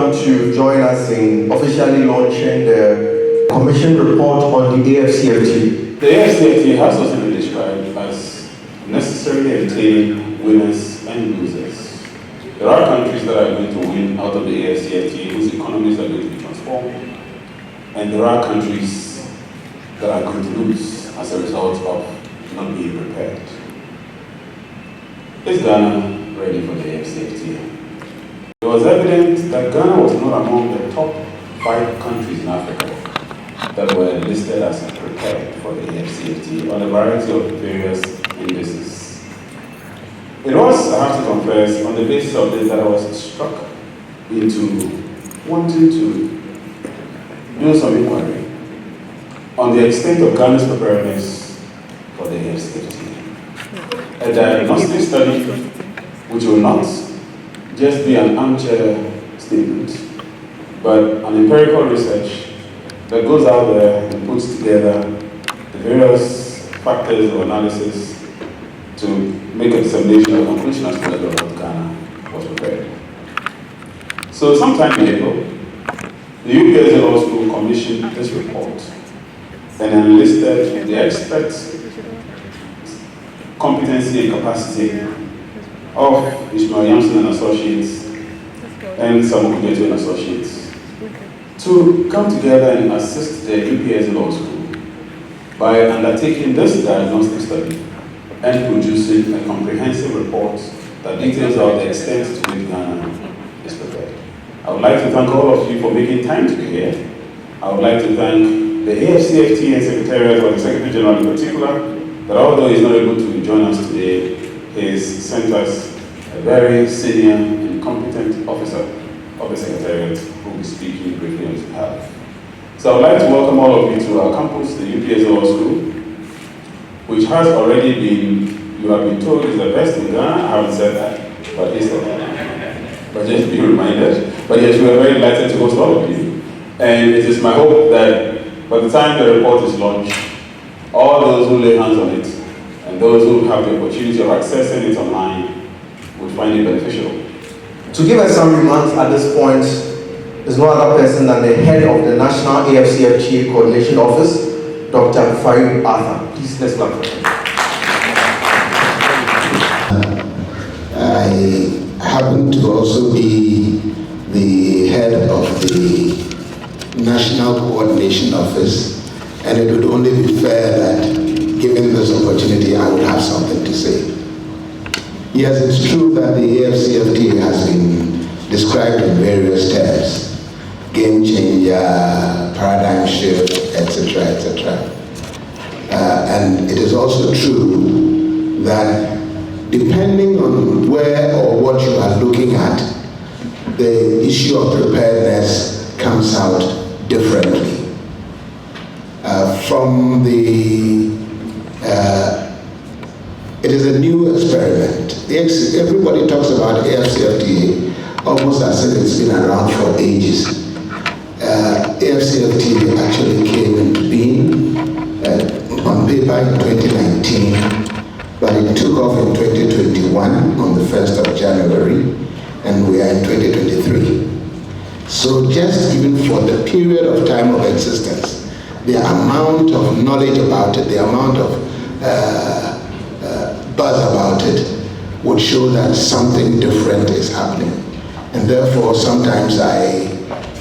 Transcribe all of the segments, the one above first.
come to join us in officially launching the Commission report on the AfCFTA. The AfCFTA has also been described as necessarily entailing winners and losers. There are countries that are going to win out of the AfCFTA whose economies are going to be transformed, and there are countries that are going to lose as a result of not being prepared. Is Ghana ready for the AfCFTA? It was evident that Ghana was not among the top 5 countries in Africa that were listed as prepared for the AfCFTA on a variety of various indices. It was, I have to confess, on the basis of this that I was struck into wanting to do some inquiry on the extent of Ghana's preparedness for the AfCFTA. A diagnostic study which will not just be an armchair statement, but an empirical research that goes out there and puts together the various factors of analysis to make a dissemination of conclusion as to whether or not Ghana was prepared. So sometime in April, the UPSA Law School commissioned this report and enlisted the experts, competency and capacity of Ishmael Yamson and Associates and Samu Kubetu and Associates to come together and assist the UPSA Law School by undertaking this diagnostic study and producing a comprehensive report that details out the extent to which Ghana is prepared. I would like to thank all of you for making time to be here. I would like to thank the AfCFTA and Secretariat, or the Secretary General in particular, that although he's not able to join us today, he's sent us a very senior and competent officer of the Secretariat who will be speaking briefly on his behalf. So I would like to welcome all of you to our campus, the UPSA Law School, which has already been, you have been told, is the best in Ghana. I haven't said that, but it's but just be reminded. But yes, we are very delighted to host all of you. And it is my hope that by the time the report is launched, all those who lay hands on it and those who have the opportunity of accessing it online will find it beneficial. To give us some remarks at this point is no other person than the head of the National AfCFTA Coordination Office, Dr. Farid Arthur. Please, let's welcome him. I happen to also be the head of the National Coordination Office, and it would only be fair that, given this opportunity, I would have something to say. Yes, it's true that the AfCFTA has been described in various terms: game changer, paradigm shift, etc., etc. And it is also true that depending on where or what you are looking at, the issue of preparedness comes out differently. It is a new experiment. Everybody talks about AfCFTA almost as if it's been around for ages. AfCFTA actually came into being on paper in 2019, but it took off in 2021 on the 1st of January, and we are in 2023. So just even for the period of time of existence, the amount of knowledge about it, the amount of buzz about it would show that something different is happening. And therefore, sometimes I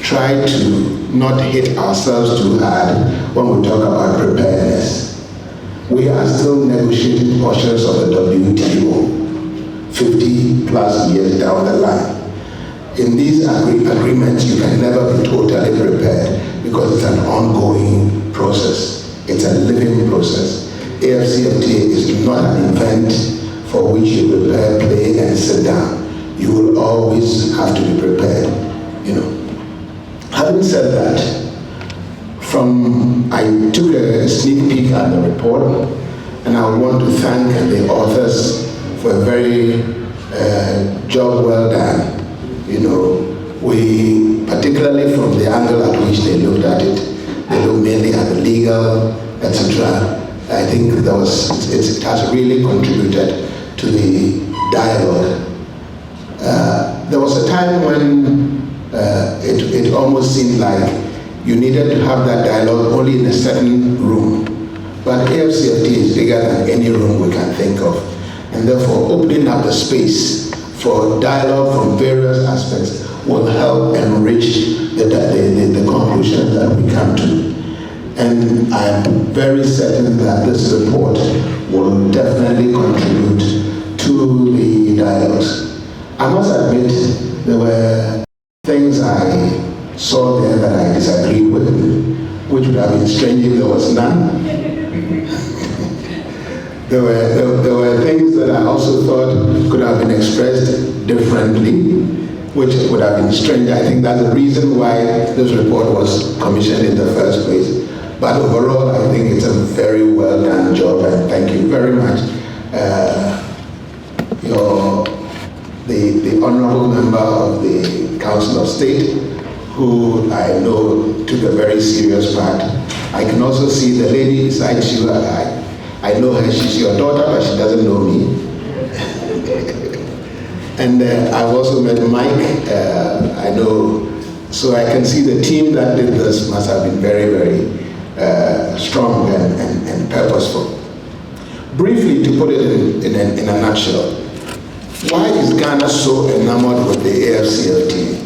try to not hit ourselves too hard when we talk about preparedness. We are still negotiating portions of the WTO 50 plus years down the line. In these agreements, you can never be totally prepared because it's an ongoing process. It's a living process. AfCFTA is not an event for which you prepare, play, and sit down. You will always have to be prepared, Having said that, I took a sneak peek at the report, and I want to thank the authors for a very job well done. We, particularly from the angle at which they looked at it, they looked mainly at the legal, etc. I think it has really contributed to the dialogue. There was a time when it almost seemed like you needed to have that dialogue only in a certain room. But AfCFTA is bigger than any room we can think of. And therefore, opening up the space for dialogue from various aspects will help enrich the conclusions that we come to. And I am very certain that this report will definitely contribute to the dialogues. I must admit, there were things I saw there that I disagreed with, which would have been strange if there was none. There were things that I also thought could have been expressed differently, which would have been strange. I think that's the reason why this report was commissioned in the first place. But overall, I think it's a very well done job, and thank you very much. The honorable member of the Council of State, who I know took a very serious part. I can also see the lady beside you. I know her, she's your daughter, but she doesn't know me. And I've also met Mike, I know, so I can see the team that did this must have been very, very strong and purposeful. Briefly, to put it in a nutshell, why is Ghana so enamored with the AfCFTA?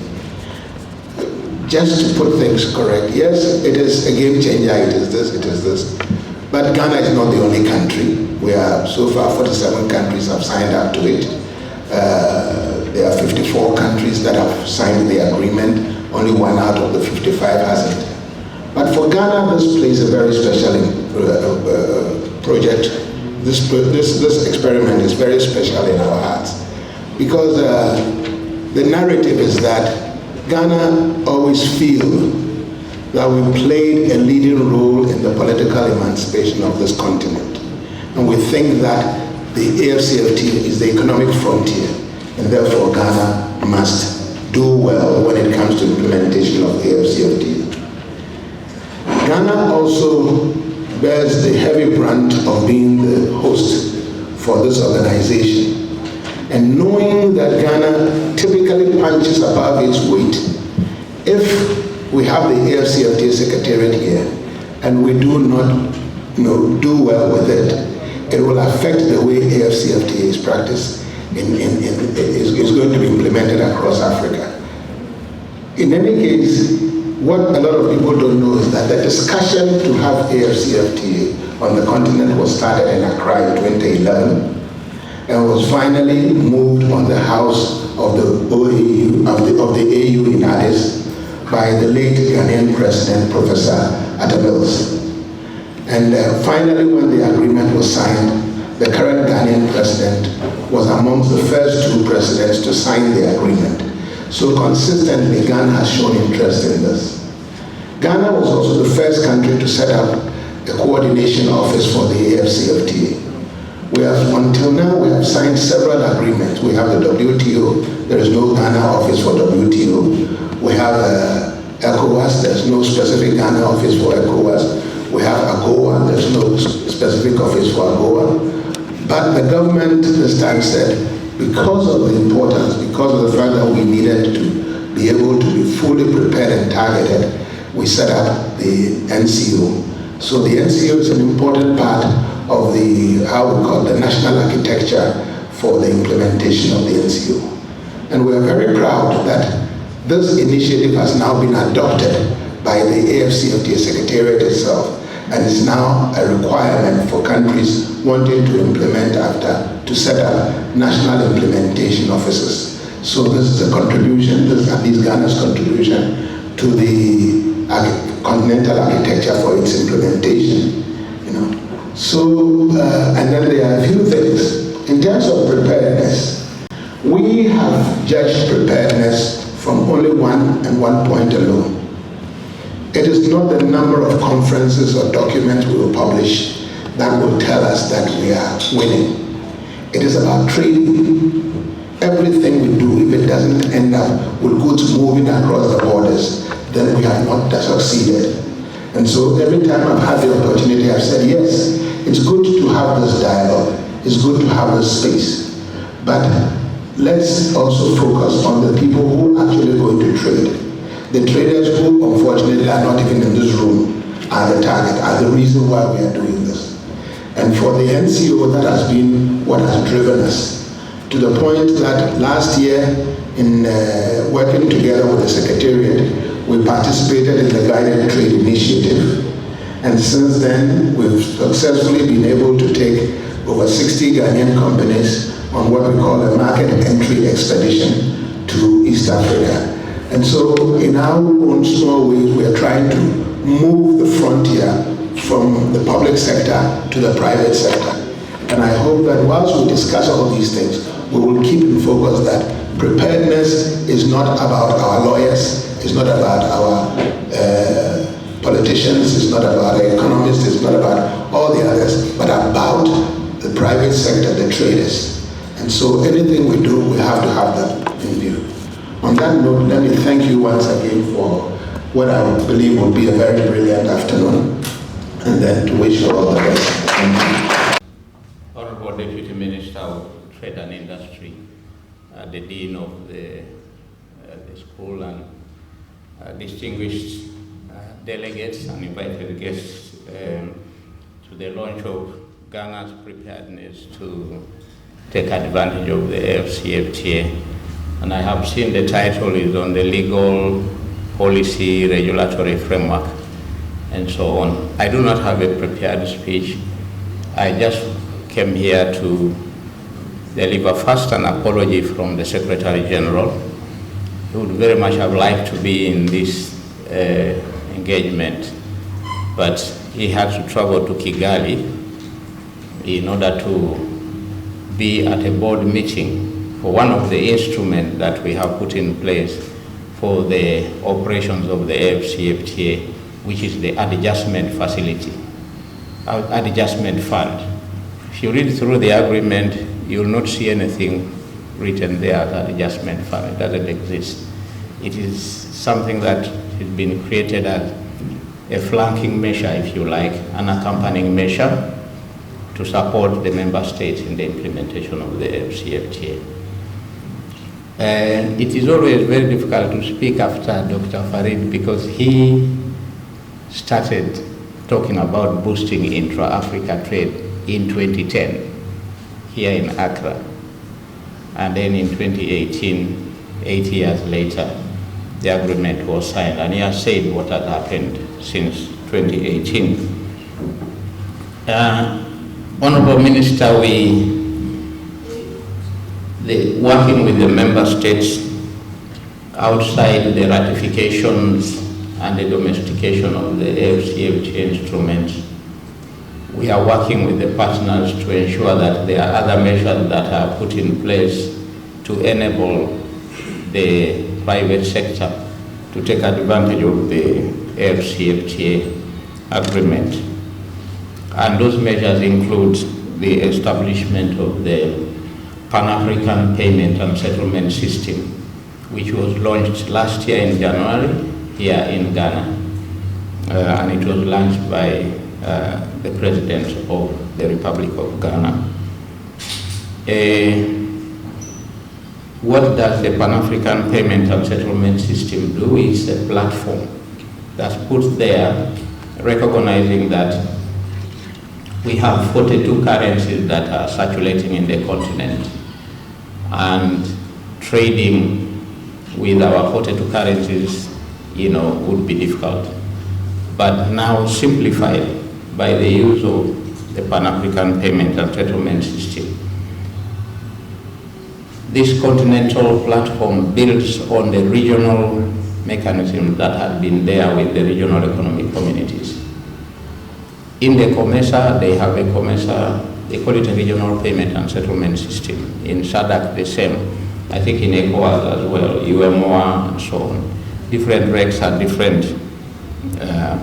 Just to put things correct, yes, it is a game changer, it is this. But Ghana is not the only country. We are, so far, 47 countries have signed up to it. There are 54 countries that have signed the agreement. Only one out of the 55 hasn't. But for Ghana, this plays a very special project. This experiment is very special in our hearts, because the narrative is that Ghana always feels that we played a leading role in the political emancipation of this continent. And we think that the AfCFTA is the economic frontier, and therefore Ghana must do well when it comes to implementation of the AfCFTA. Ghana also bears the heavy brunt of being the host for this organization. And knowing that Ghana typically punches above its weight, if we have the AfCFTA Secretariat here and we do not do well with it, it will affect the way AfCFTA is practiced, is going to be implemented across Africa. In any case, what a lot of people don't know is that the discussion to have AfCFTA on the continent was started in Accra in 2011 and was finally moved on the house of the OAU, of the AU in Addis by the late Ghanaian President, Professor Atta Mills. And finally, when the agreement was signed, the current Ghanaian president was amongst the first two presidents to sign the agreement. So consistently, Ghana has shown interest in this. Ghana was also the first country to set up a coordination office for the AfCFTA. Until now, we have signed several agreements. We have the WTO. There is no Ghana office for WTO. We have ECOWAS. There's no specific Ghana office for ECOWAS. We have AGOA. There's no specific office for AGOA. But the government this time said, because of the importance, because of the fact that we needed to be able to be fully prepared and targeted, we set up the NCO. So the NCO is an important part of the, the national architecture for the implementation of the NCO. And we are very proud that this initiative has now been adopted by the AfCFTA Secretariat itself, and is now a requirement for countries wanting to implement AfTA to set up national implementation offices. So this is a contribution, this is at least Ghana's contribution to the continental architecture for its implementation. So, and then there are a few things. In terms of preparedness, we have judged preparedness from only one point alone. It is not the number of conferences or documents we will publish that will tell us that we are winning. It is about trading. Everything we do, if it doesn't end up with goods moving across the borders, then we have not succeeded. And so every time I've had the opportunity, I've said, yes, it's good to have this dialogue. It's good to have this space. But let's also focus on the people who actually going to trade. The traders who unfortunately are not even in this room are the target, are the reason why we are doing this. And for the NCO, that has been what has driven us, to the point that last year, in working together with the Secretariat, we participated in the Guided Trade Initiative. And since then, we've successfully been able to take over 60 Ghanaian companies on what we call a market entry expedition to East Africa. And so in our own small ways, we are trying to move the frontier from the public sector to the private sector. And I hope that whilst we discuss all these things, we will keep in focus that preparedness is not about our lawyers, it's not about our politicians, it's not about our economists, it's not about all the others, but about the private sector, the traders. And so anything we do, we have to have that in view. On that note, let me thank you once again for what I believe will be a very brilliant afternoon, and then to wish you all the best. Thank you. Honorable Deputy Minister of Trade and Industry, the Dean of the school, and distinguished delegates and invited guests to the launch of Ghana's preparedness to take advantage of the AfCFTA. And I have seen the title is on the legal, policy, regulatory framework, and so on. I do not have a prepared speech. I just came here to deliver first an apology from the Secretary General. He would very much have liked to be in this engagement, but he had to travel to Kigali in order to be at a board meeting for one of the instruments that we have put in place for the operations of the AfCFTA, which is the adjustment facility, adjustment fund. If you read through the agreement, you will not see anything written there as adjustment fund. It doesn't exist. It is something that has been created as a flanking measure, if you like, an accompanying measure to support the member states in the implementation of the AfCFTA. It is always very difficult to speak after Dr. Farid because he started talking about boosting intra-Africa trade in 2010 here in Accra. And then in 2018, 8 years later, the agreement was signed. And he has said what has happened since 2018. Honorable Minister, working with the member states outside the ratifications and the domestication of the AfCFTA instruments, we are working with the partners to ensure that there are other measures that are put in place to enable the private sector to take advantage of the AfCFTA agreement. And those measures include the establishment of the Pan-African Payment and Settlement System, which was launched last year in January here in Ghana. And it was launched by the President of the Republic of Ghana. What does the Pan-African Payment and Settlement System do? It's a platform that's put there recognizing that we have 42 currencies that are circulating in the continent, and trading with our 42 currencies, would be difficult. But now simplified by the use of the Pan-African Payment and Settlement System. This continental platform builds on the regional mechanisms that had been there with the regional economic communities. In the COMESA, they have a COMESA, they call it a regional payment and settlement system. In SADC, the same. I think in ECOWAS as well, UMOA and so on. Different regs have different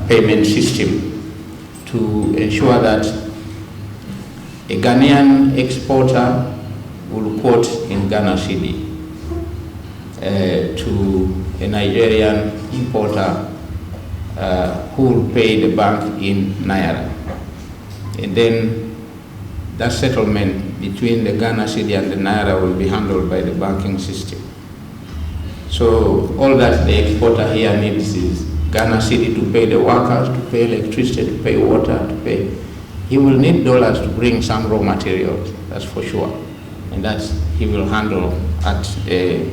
payment system to ensure that a Ghanaian exporter will quote in Ghana cedi to a Nigerian importer who will pay the bank in Naira. And then that settlement between the Ghana cedi and the naira will be handled by the banking system. So all that the exporter here needs is Ghana cedi to pay the workers, to pay electricity, to pay water, to pay. He will need dollars to bring some raw materials, that's for sure. And that he will handle at a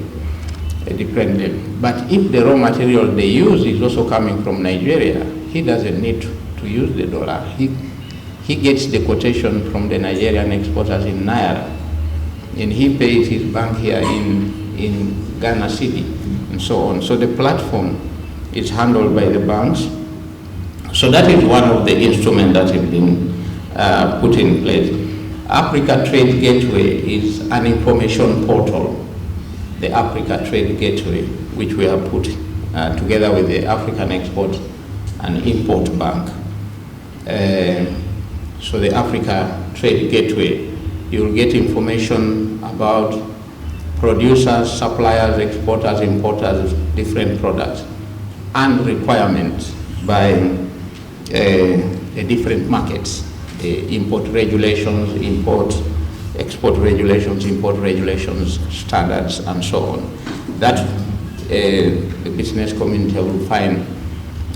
dependent. But if the raw material they use is also coming from Nigeria, he doesn't need to use the dollar. He gets the quotation from the Nigerian exporters in naira, and he pays his bank here in Ghana cedi, and so on. So the platform is handled by the banks. So that is one of the instruments that have been put in place. Africa Trade Gateway is an information portal. The Africa Trade Gateway, which we have put together with the African Export and Import Bank. So the Africa Trade Gateway, you will get information about producers, suppliers, exporters, importers, different products, and requirements by the different markets, the import regulations, export regulations, import regulations, standards, and so on. That the business community will find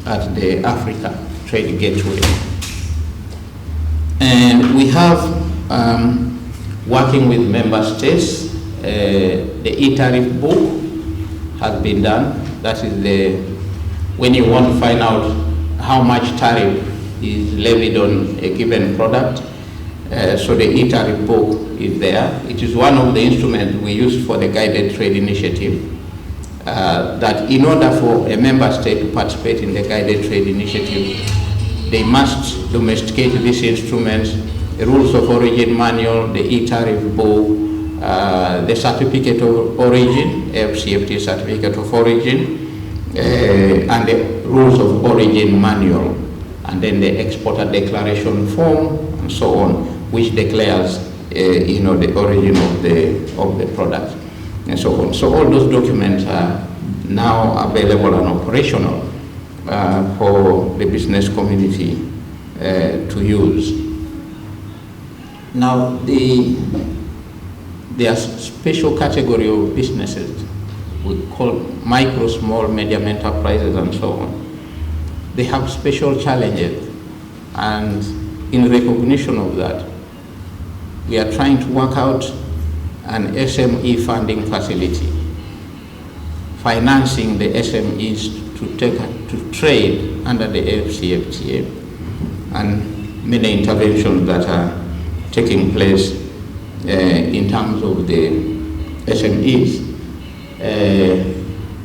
at the Africa Trade Gateway. And we have, working with member states, the e-tariff book has been done. That is when you want to find out how much tariff is levied on a given product. So the e-tariff book is there. It is one of the instruments we use for the guided trade initiative. That in order for a member state to participate in the guided trade initiative, they must domesticate these instruments, the rules of origin manual, the e-tariff book, the certificate of origin, AfCFTA certificate of origin, and the rules of origin manual, and then the exporter declaration form, and so on, which declares the origin of the product, and so on. So all those documents are now available and operational for the business community to use. Now, there are special category of businesses we call micro, small, medium enterprises, and so on. They have special challenges, and in recognition of that, we are trying to work out an SME funding facility, financing the SMEs to trade under the AfCFTA, and many interventions that are taking place in terms of the SMEs.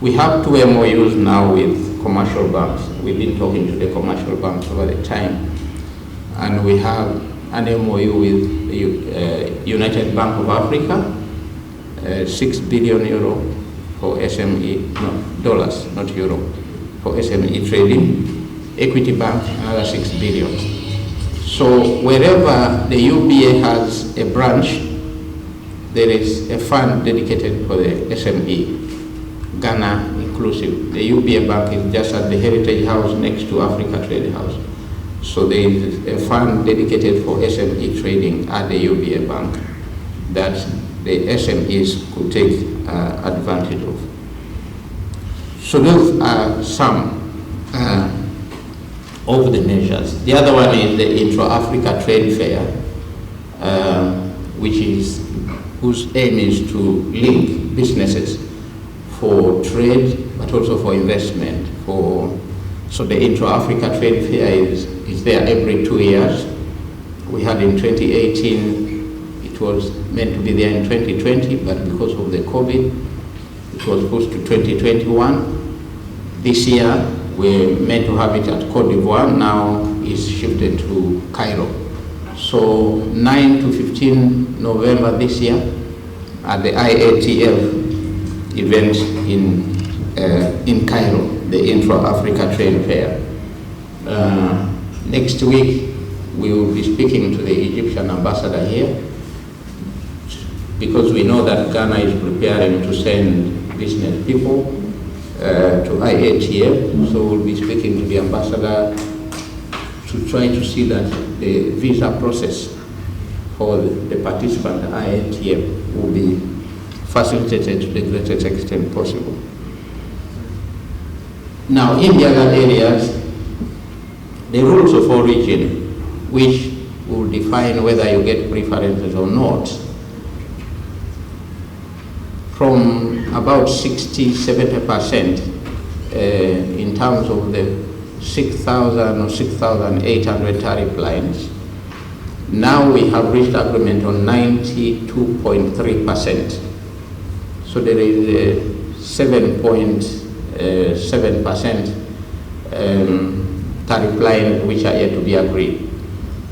We have 2 MOUs now with commercial banks. We've been talking to the commercial banks over the time, and we have an MOU with the United Bank of Africa, 6 billion euro for SME, no, dollars, not euro, for SME trading, Equity Bank, another 6 billion. So wherever the UBA has a branch, there is a fund dedicated for the SME, Ghana inclusive. The UBA Bank is just at the Heritage House next to Africa Trade House. So there is a fund dedicated for SME trading at the UBA Bank that the SMEs could take advantage of. So those are some of the measures. The other one is the Intra-Africa Trade Fair, whose aim is to link businesses for trade, but also for investment. So the Intra-Africa Trade Fair is there every 2 years. We had in 2018, it was meant to be there in 2020, but because of the COVID, it was pushed to 2021. This year, we're meant to have it at Cote d'Ivoire, now it's shifted to Cairo. So 9 to 15 November this year, at the IATF event in Cairo, the Intra-Africa Trade Fair. Next week, we will be speaking to the Egyptian ambassador here, because we know that Ghana is preparing to send business people to IATF, so we'll be speaking to the ambassador to try to see that the visa process for the participant IATF will be facilitated to the greatest extent possible. Now, in the other areas, the rules of origin, which will define whether you get preferences or not, from about 60–70% in terms of the 6,000 or 6,800 tariff lines. Now we have reached agreement on 92.3%. So there is a 7.7% tariff line which are yet to be agreed.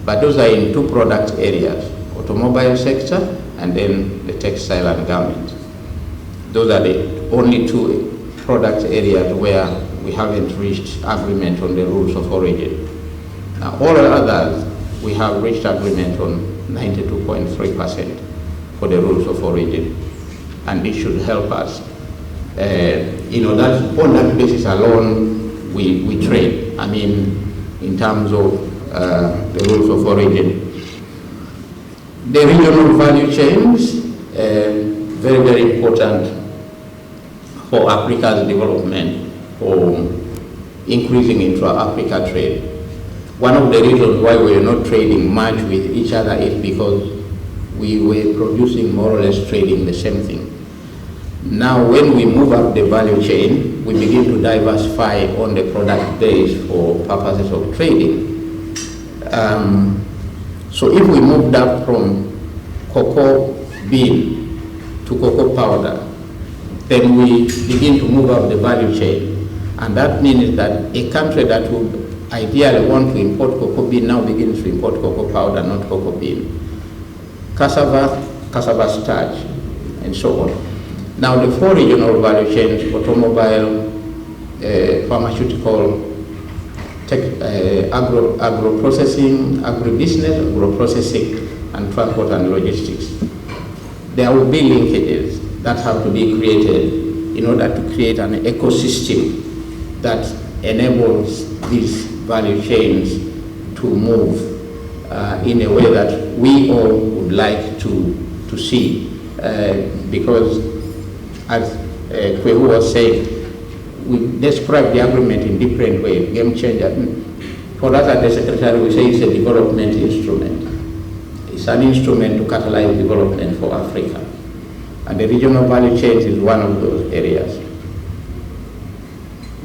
But those are in two product areas, automobile sector and then the textile and garment. Those are the only two product areas where we haven't reached agreement on the rules of origin. Now, all others, we have reached agreement on 92.3% for the rules of origin. And this should help us. That on that basis alone, we trade. I mean, in terms of the rules of origin. The regional value chains, very, very important for Africa's development, for increasing intra-Africa trade. One of the reasons why we are not trading much with each other is because we were producing more or less trading the same thing. Now when we move up the value chain, we begin to diversify on the product base for purposes of trading. So if we moved up from cocoa bean to cocoa powder, then we begin to move up the value chain. And that means that a country that would ideally want to import cocoa bean now begins to import cocoa powder, not cocoa bean. Cassava starch, and so on. Now the four regional value chains, automobile, pharmaceutical, agro-processing, agribusiness, agro-processing, and transport and logistics. There will be linkages that have to be created in order to create an ecosystem that enables these value chains to move in a way that we all would like to see. Because as Kwehu was saying, we describe the agreement in different ways, game changer. For us at the Secretary, we say it's a development instrument. It's an instrument to catalyze development for Africa. And the regional value chains is one of those areas.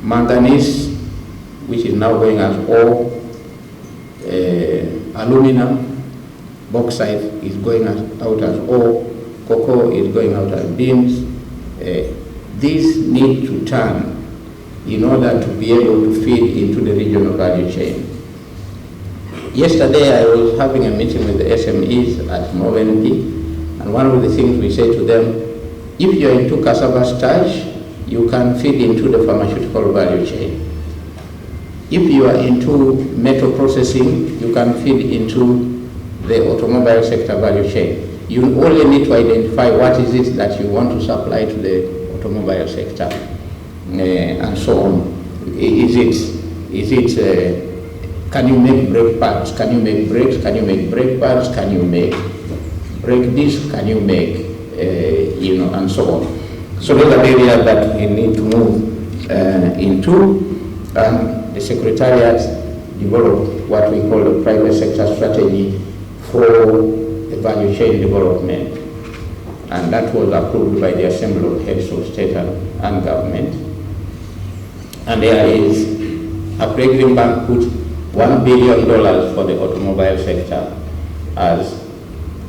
Manganese, which is now going as ore, aluminum, bauxite is going out as ore, cocoa is going out as beans. These need to turn in order to be able to feed into the regional value chain. Yesterday I was having a meeting with the SMEs at Movenpick, and one of the things we say to them, if you're into cassava starch, you can feed into the pharmaceutical value chain. If you are into metal processing, you can feed into the automobile sector value chain. You only need to identify what is it that you want to supply to the automobile sector, and so on. Can you make brake pads? Can you make brakes? Can you make brake pads? Can you make brake discs? Can you make, and so on. So those are the areas that we need to move into. The Secretariat developed what we call the private sector strategy for the value chain development. And that was approved by the Assembly of Heads of State and Government. And there is a President Bank put $1 billion for the automobile sector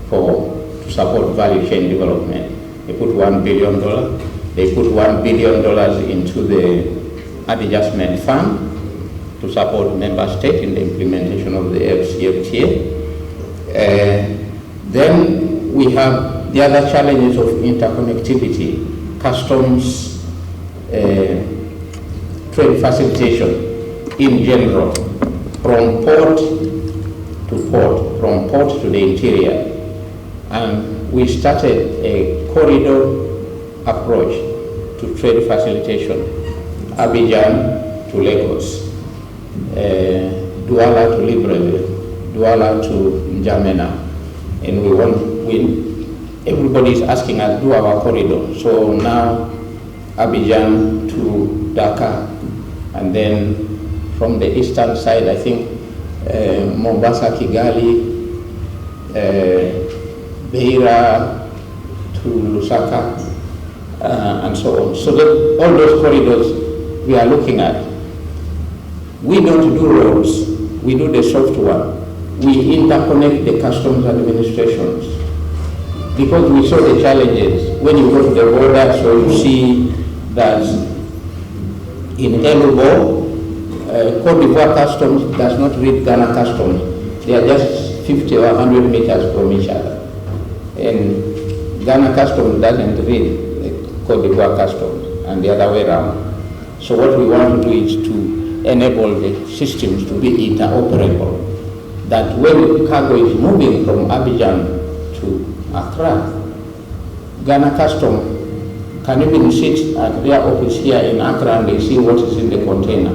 to support value chain development. They put $1 billion. They put $1 billion into the adjustment fund to support member states in the implementation of the AfCFTA. Then we have the other challenges of interconnectivity, customs, trade facilitation in general, from port to port, from port to the interior. And we started a corridor approach to trade facilitation, Abidjan to Lagos, Douala to Libreville, Douala to N'Djamena, and everybody is asking us to do our corridor. So now Abidjan to Dakar, and then from the eastern side, I think Mombasa, Kigali, Beira to Lusaka, and so on. So that all those corridors we are looking at. We don't do roads, we do the software. We interconnect the customs administrations because we saw the challenges. When you go to the border, so you see that in Elubo, Cote d'Ivoire customs does not read Ghana customs. They are just 50 or 100 meters from each other. And Ghana customs doesn't read Cote d'Ivoire customs, and the other way around. So what we want to do is to enable the systems to be interoperable, that when cargo is moving from Abidjan to Accra, Ghana Custom can even sit at their office here in Accra and they see what is in the container,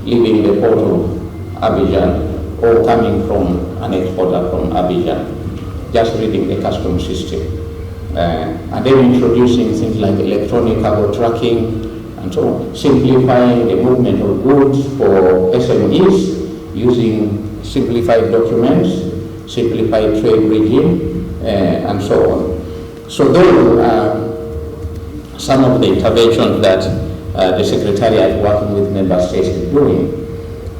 leaving the port of Abidjan or coming from an exporter from Abidjan, just reading the custom system. And then introducing things like electronic cargo tracking, and so on, simplifying the movement of goods for SMEs using simplified documents, simplified trade regime, and so on. So those are some of the interventions that the Secretariat working with member states is doing.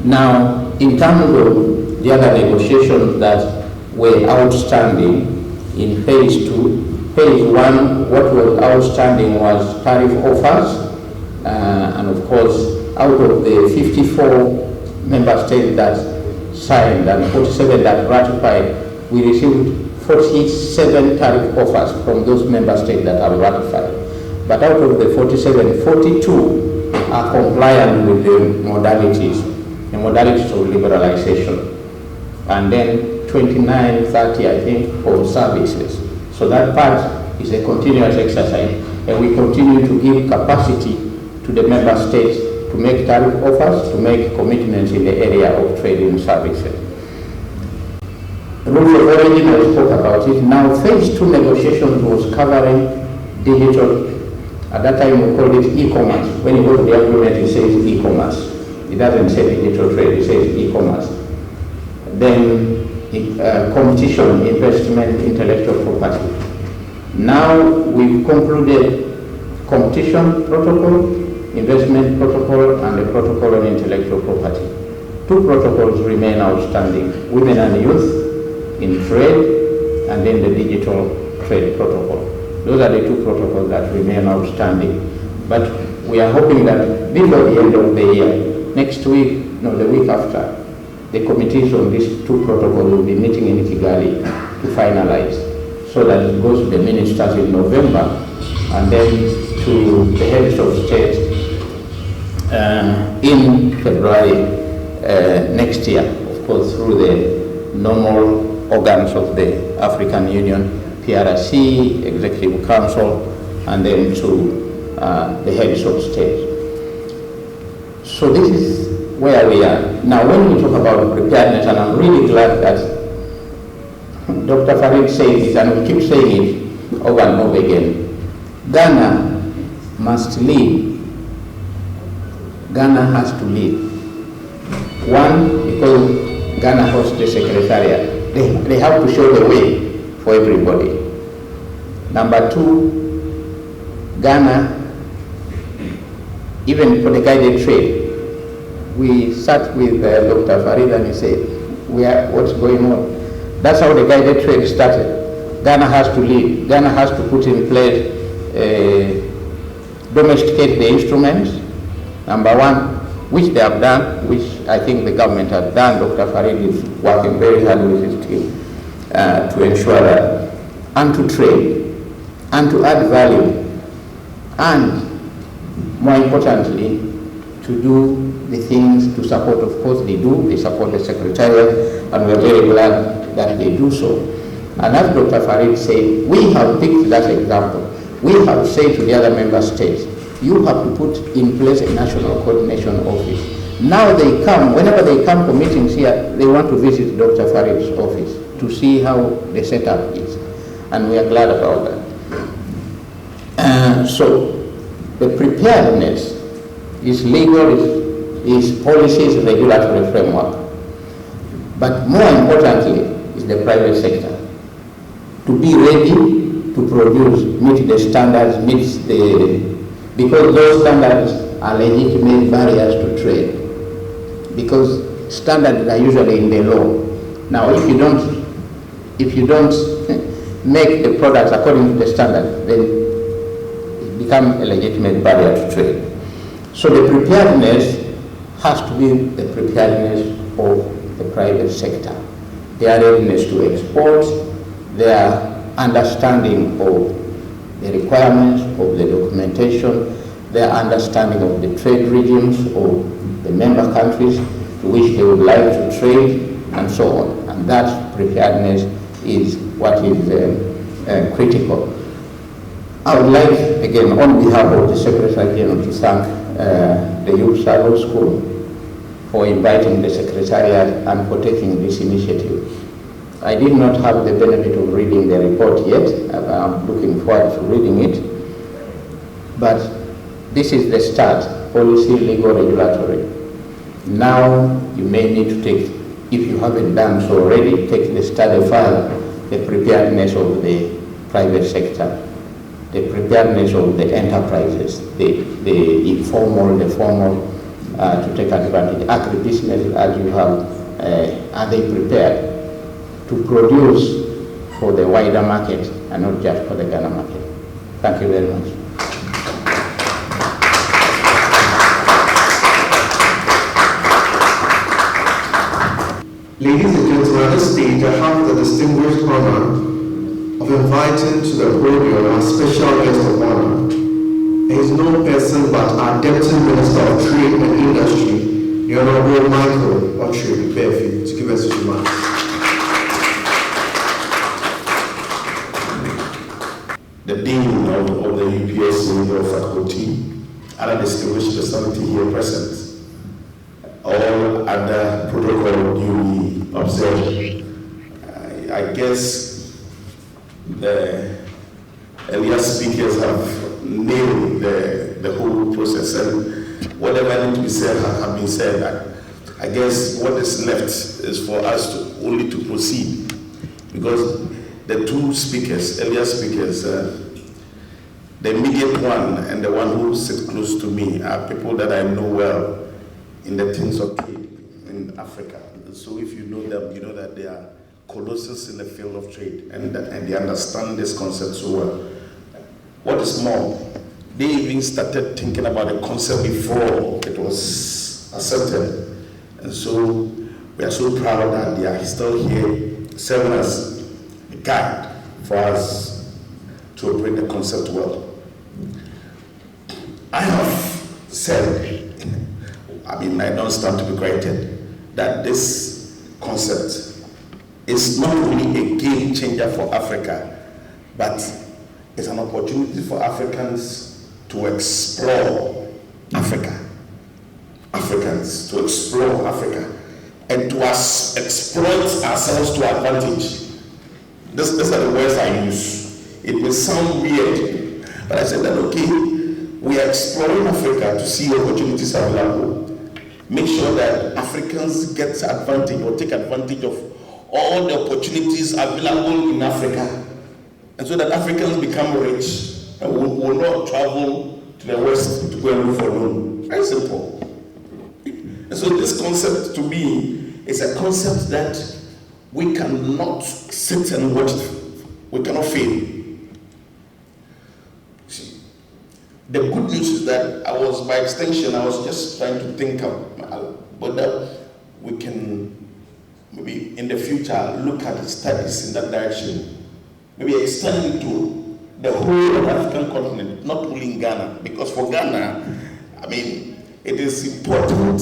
Now, in terms of the other negotiations that were outstanding in phase 2, phase 1, what was outstanding was tariff offers. And of course, out of the 54 member states that signed and 47 that ratified, we received 47 tariff offers from those member states that have ratified. But out of the 47, 42 are compliant with the modalities of liberalization. And then 29, 30, I think, for services. So that part is a continuous exercise, and we continue to give capacity to the member states to make tariff offers, to make commitments in the area of trade and services. Rules of origin, I spoke about it. Now, phase 2 negotiations was covering digital. At that time, we called it e-commerce. When you go to the agreement, it says e-commerce. It doesn't say digital trade, it says e-commerce. Then, competition, investment, intellectual property. Now, we've concluded competition protocol, investment protocol, and the protocol on intellectual property. 2 protocols remain outstanding: women and youth in trade, and then the digital trade protocol. Those are the 2 protocols that remain outstanding. But we are hoping that before the end of the year, next week, no, the week after, the committees on these 2 protocols will be meeting in Kigali to finalize, so that it goes to the ministers in November, and then to the heads of state in February next year, of course, through the normal organs of the African Union, PRC, Executive Council, and then to the heads of state. So this is where we are. Now, when we talk about preparedness, and I'm really glad that Dr. Farid said it, and we keep saying it over and over again, Ghana must lead. Ghana has to lead. One, because Ghana hosts the Secretariat. They have to show the way for everybody. Number 2, Ghana, even for the guided trade, we sat with Dr. Farid and he said, what's going on? That's how the guided trade started. Ghana has to lead. Ghana has to put in place, domesticate the instruments, number 1, which they have done, which I think the government has done. Dr. Farid is working very hard with his team to ensure that, and to trade, and to add value, and more importantly, to do the things to support. Of course they do, they support the Secretariat, and we're very glad that they do so. And as Dr. Farid said, we have picked that example. We have said to the other member states, you have to put in place a national coordination office. Now they come, whenever they come to meetings here, they want to visit Dr. Farid's office to see how the setup is. And we are glad about that. So the preparedness is legal, is policies, regulatory framework. But more importantly is the private sector. To be ready to produce, meet the standards, because those standards are legitimate barriers to trade. Because standards are usually in the law. Now if you don't make the products according to the standard, then it becomes a legitimate barrier to trade. So the preparedness has to be the preparedness of the private sector. Their readiness to export, their understanding of the requirements of the documentation, their understanding of the trade regimes of the member countries to which they would like to trade, and so on. And that preparedness is what is critical. I would like, again, on behalf of the Secretary General, to thank the UPSA Law School for inviting the Secretariat and for taking this initiative. I did not have the benefit of reading the report yet. I'm looking forward to reading it. But this is the start, policy, legal, regulatory. Now you may need to take, if you haven't done so already, take the study file, the preparedness of the private sector, the preparedness of the enterprises, the informal, the formal, to take advantage. Agribusiness, as you have, are they prepared to produce for the wider market and not just for the Ghana market? Thank you very much. Ladies and gentlemen, at this stage, I have the distinguished honor of inviting to the podium our special guest of honor. He is no person but our Deputy Minister of Trade and Industry, the Honorable Michael Otri, to give us his remarks. The Dean of the UPSA Law Faculty, other distinguished personality here present, all other protocol duly observed. I guess the earlier speakers have nailed the whole process, and whatever needs to be said have been said. I guess what is left is for us to only to proceed, because the two speakers, earlier speakers, the immediate one and the one who sits close to me are people that I know well in the things of trade in Africa. So if you know them, you know that they are colossus in the field of trade, and they understand this concept so well. What is more, they even started thinking about the concept before it was accepted. And so we are so proud that they are still here serving as a guide for us to operate the concept well. I have said, I don't stand to be corrected, that this concept is not only a game changer for Africa, but it's an opportunity for Africans to explore Africa. Africans to explore Africa and to exploit ourselves to advantage. These are the words I use. It may sound weird, but I said that, okay, we are exploring Africa to see opportunities available. Make sure that Africans get advantage or take advantage of all the opportunities available in Africa, and so that Africans become rich and will not travel to the West to go and look for loan. Very simple. And so this concept to me is a concept that we cannot sit and watch. We cannot fail. See, the good news is that by extension, I was just trying to think of whether we can maybe in the future look at the studies in that direction. Maybe extend to the whole of the African continent, not only in Ghana, because for Ghana, it is important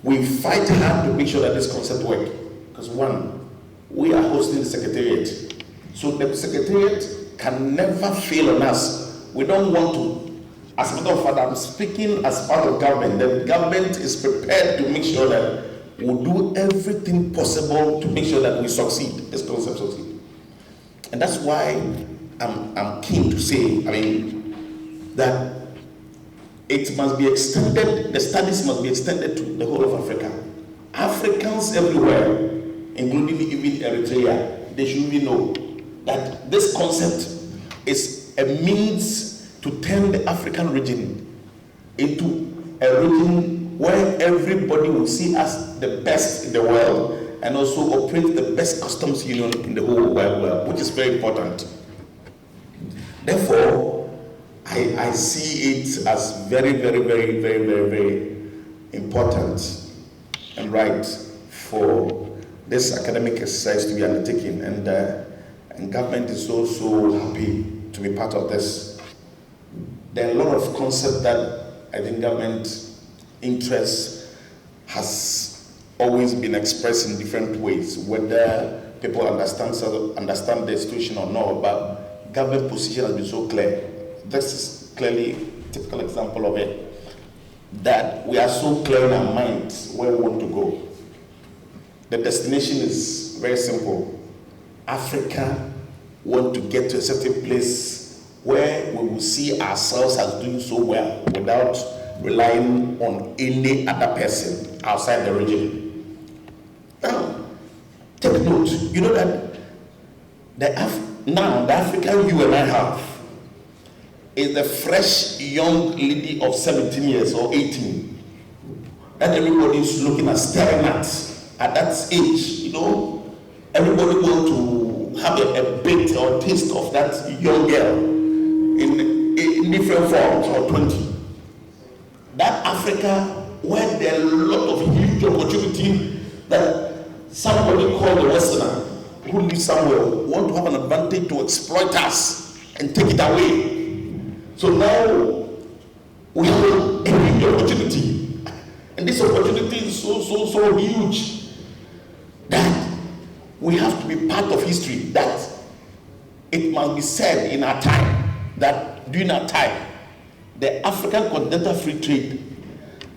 we fight hard to make sure that this concept works. Because one, we are hosting the Secretariat. So the Secretariat can never fail on us. We don't want to As a matter of fact, I'm speaking as part of government. The government is prepared to make sure that we'll do everything possible to make sure that we succeed, this concept succeed. And that's why I'm keen to say, that it must be extended, the studies must be extended to the whole of Africa. Africans everywhere, including even Eritrea, they should really know that this concept is a means to turn the African region into a region where everybody will see us the best in the world and also operate the best customs union in the whole wide world, which is very important. Therefore, I see it as very, very, very, very, very, very important and right for this academic exercise to be undertaken, and government is so happy to be part of this. There are a lot of concepts that I think government interest has always been expressed in different ways, whether people understand the situation or not, but government position has been so clear. This is clearly a typical example of it, that we are so clear in our minds where we want to go. The destination is very simple. Africa want to get to a certain place where we will see ourselves as doing so well without relying on any other person outside the region. Now, take note, you know that the African you and I have is the fresh young lady of 17 years or 18 that everybody is looking at, staring at that age. Everybody wants to have a bit or taste of that young girl in different forms, or 20. That Africa where there are a lot of huge opportunity that somebody called the Westerner who lives somewhere want to have an advantage to exploit us and take it away. So now we have a huge opportunity, and this opportunity is so huge that we have to be part of history. That it must be said in our time that during our time, the African Continental Free Trade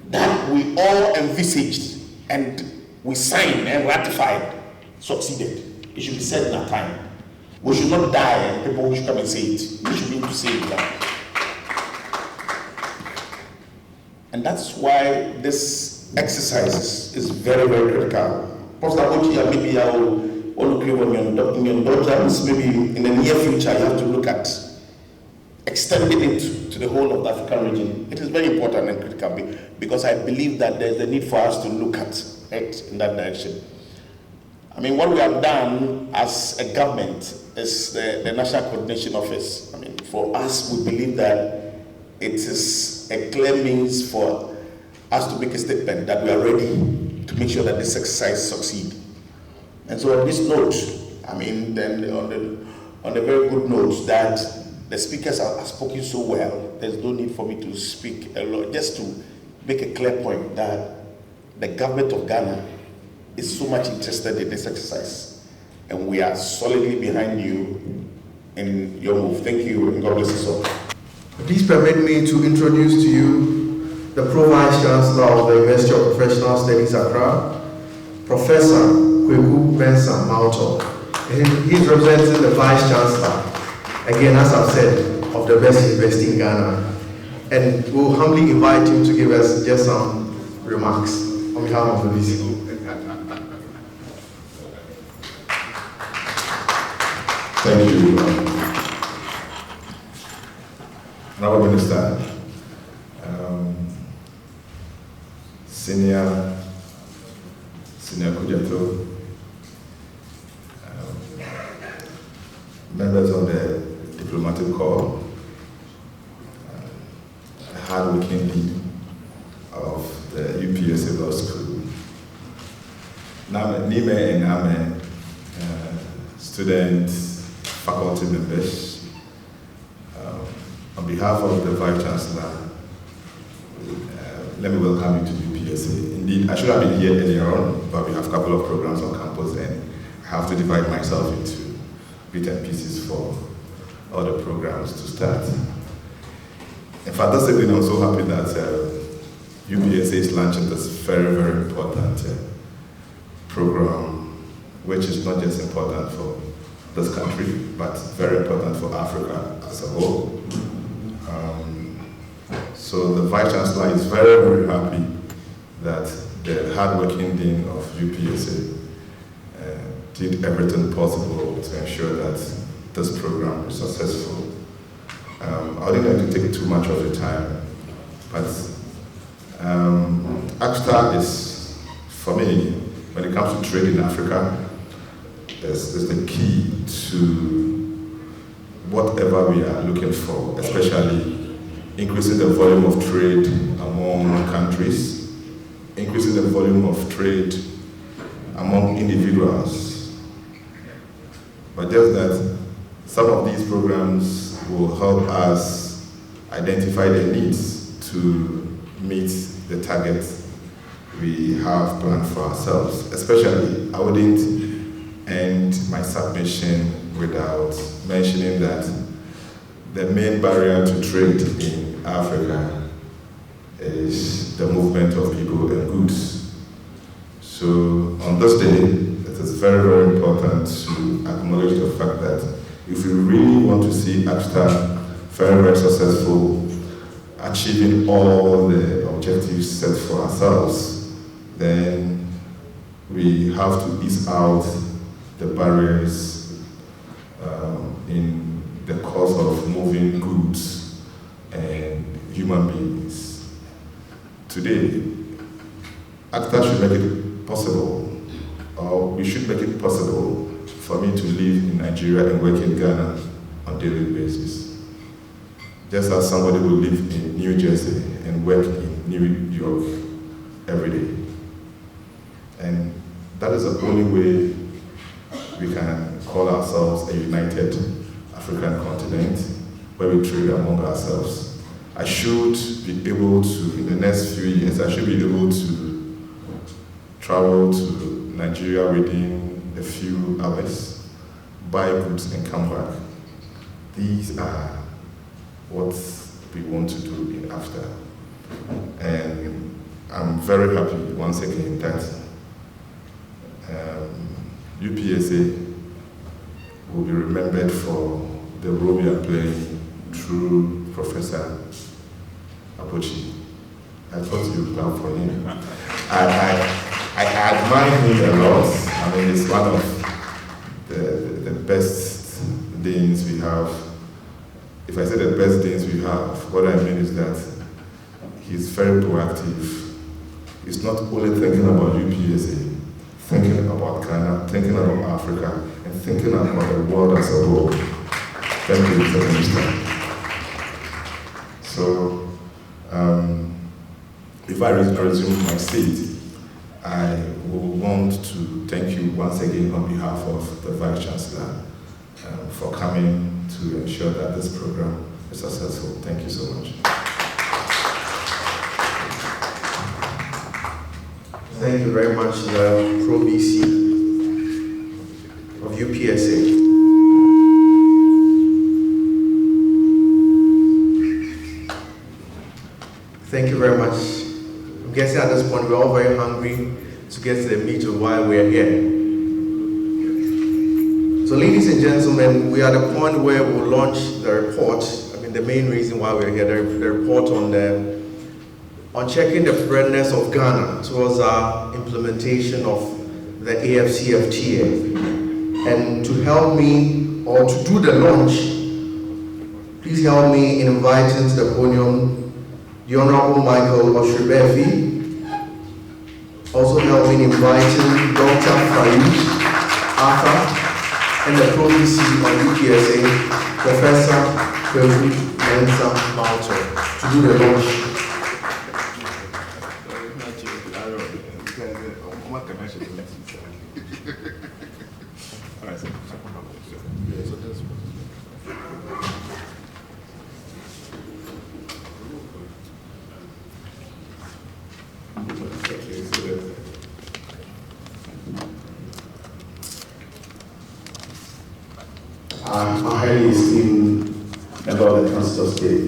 that we all envisaged and we signed and ratified succeeded. It should be said in our time. We should not die and people should come and say it. We should be able to say it now. And that's why this exercise is very, very critical. Maybe I will agree on your indulgence. Maybe in the near future, you have to look at extending it to the whole of the African region. It is very important and critical because I believe that there's a need for us to look at it in that direction. What we have done as a government is the National Coordination Office. For us, we believe that it is a clear means for us to make a statement that we are ready to make sure that this exercise succeeds. And so on this note, then on the very good note that the speakers are spoken so well, there's no need for me to speak a lot, just to make a clear point that the government of Ghana is so much interested in this exercise, and we are solidly behind you in your move. Thank you, and God bless us all. Please permit me to introduce to you the Pro-Vice Chancellor of the University of Professional Studies, Accra, Professor Kweku Benson Malto. He is representing the Vice Chancellor, again, as I've said, of the best university in Ghana. And we'll humbly invite him to give us just some remarks on behalf of the VC. Thank you, Honorable Minister, Senior Kujato, members of the diplomatic corps, hard-working lead of the UPSA Law School, Nime and Name, students, faculty members. On behalf of the Vice Chancellor, let me welcome you to UPSA. Indeed, I should have been here earlier on, but we have a couple of programs on campus and I have to divide myself into bits and pieces for all the programs to start. In fact, this evening I'm so happy that UPSA is launching this very, very important program, which is not just important for this country, but very important for Africa as a whole. So the Vice Chancellor is very, very happy that the hardworking Dean of UPSA did everything possible to ensure that this program is successful. I wouldn't like to take too much of your time, but AfCFTA is, for me, when it comes to trade in Africa, is the key to whatever we are looking for, especially increasing the volume of trade among countries, increasing the volume of trade among individuals. But just that some of these programs will help us identify the needs to meet the targets we have planned for ourselves. Especially, I wouldn't end my submission without mentioning that the main barrier to trade in Africa is the movement of people and goods. So on this day, it is very, very important to acknowledge the fact that if we really want to see AfCFTA very, very successful, achieving all the objectives set for ourselves, then we have to ease out the barriers in the course of moving goods and human beings. Today, AfCFTA should make it possible, or we should make it possible for me to live in Nigeria and work in Ghana on a daily basis. Just as somebody will live in New Jersey and work in New York every day. And that is the only way we can call ourselves a united African continent where we trade among ourselves. I should be able to, in the next few years, I should be able to travel to Nigeria within a few hours, buy goods and come back. These are what we want to do in AfCFTA. And I'm very happy once again that UPSA will be remembered for the role we are playing through Professor Apochi. I thought you would clap for him. I admire him a lot. I mean, he's one of the best deans we have. If I say the best deans we have, what I mean is that he's very proactive. He's not only thinking about UPSA, thinking about Ghana, thinking about Africa, and thinking about the world as a whole. Thank you, Mr. Minister. So, if I resume my seat, I will want to thank you once again on behalf of the Vice Chancellor for coming to ensure that this program is successful. Thank you so much. Thank you very much, the Pro VC of UPSA. Thank you very much. I'm guessing at this point we're all very hungry to get to the meat of why we're here. So ladies and gentlemen, we are at the point where we'll launch the report. I mean, the main reason why we're here, the report on checking the preparedness of Ghana towards our implementation of the AfCFTA. And to help me, or to do the launch, please help me in inviting to the podium the Honorable Michael Oshribefi. Also help me in inviting Dr. Farid Arthur and the Pro VC of UPSA, Professor Kweku Mensa Malto, to do the launch. I'm a highly esteemed member of the Council of State.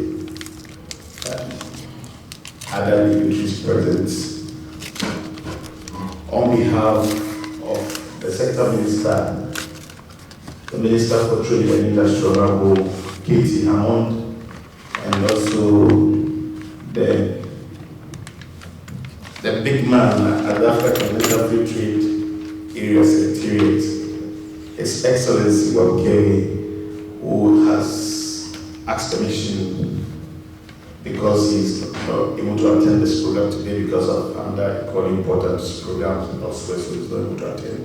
behalf of the Sector Minister, the Minister for Trade and Industry, Honorable Katie Hammond, and also the big man at the African Free Trade Area Secretariat, His Excellency Wabkeri, who has asked permission because he's not able to attend this program today because of under equally important programs in elsewhere, so he's not able to attend.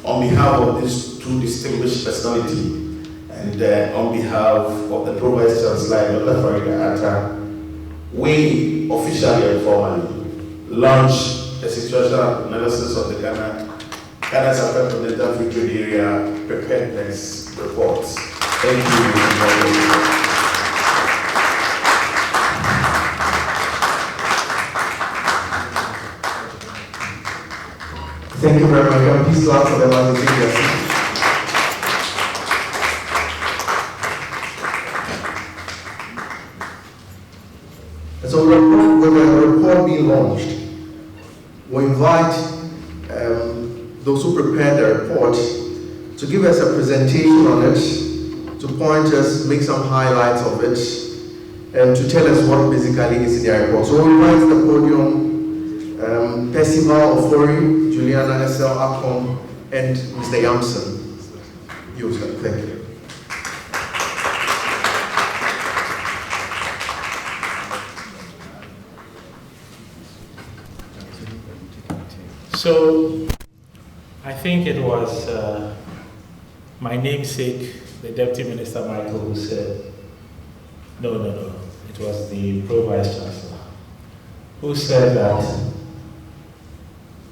On behalf of these two distinguished personalities, and on behalf of the Pro Vice Chancellor, Dr. Farida Atta, we officially and formally launched a situational analysis of the Ghana's African Free Trade Area preparedness reports. Thank you. Thank you very much. Please clap for them as they take their seats. So with the report being launched, we invite those who prepared the report to give us a presentation on it, to point us, make some highlights of it, and to tell us what basically is in the report. So we invite the podium Percival Ofori, Juliana S.L. Akon, and Mr. Yamson. You, sir. Thank you. So, I think it was my namesake, the Deputy Minister Michael, who said, no, it was the Pro Vice Chancellor, who said that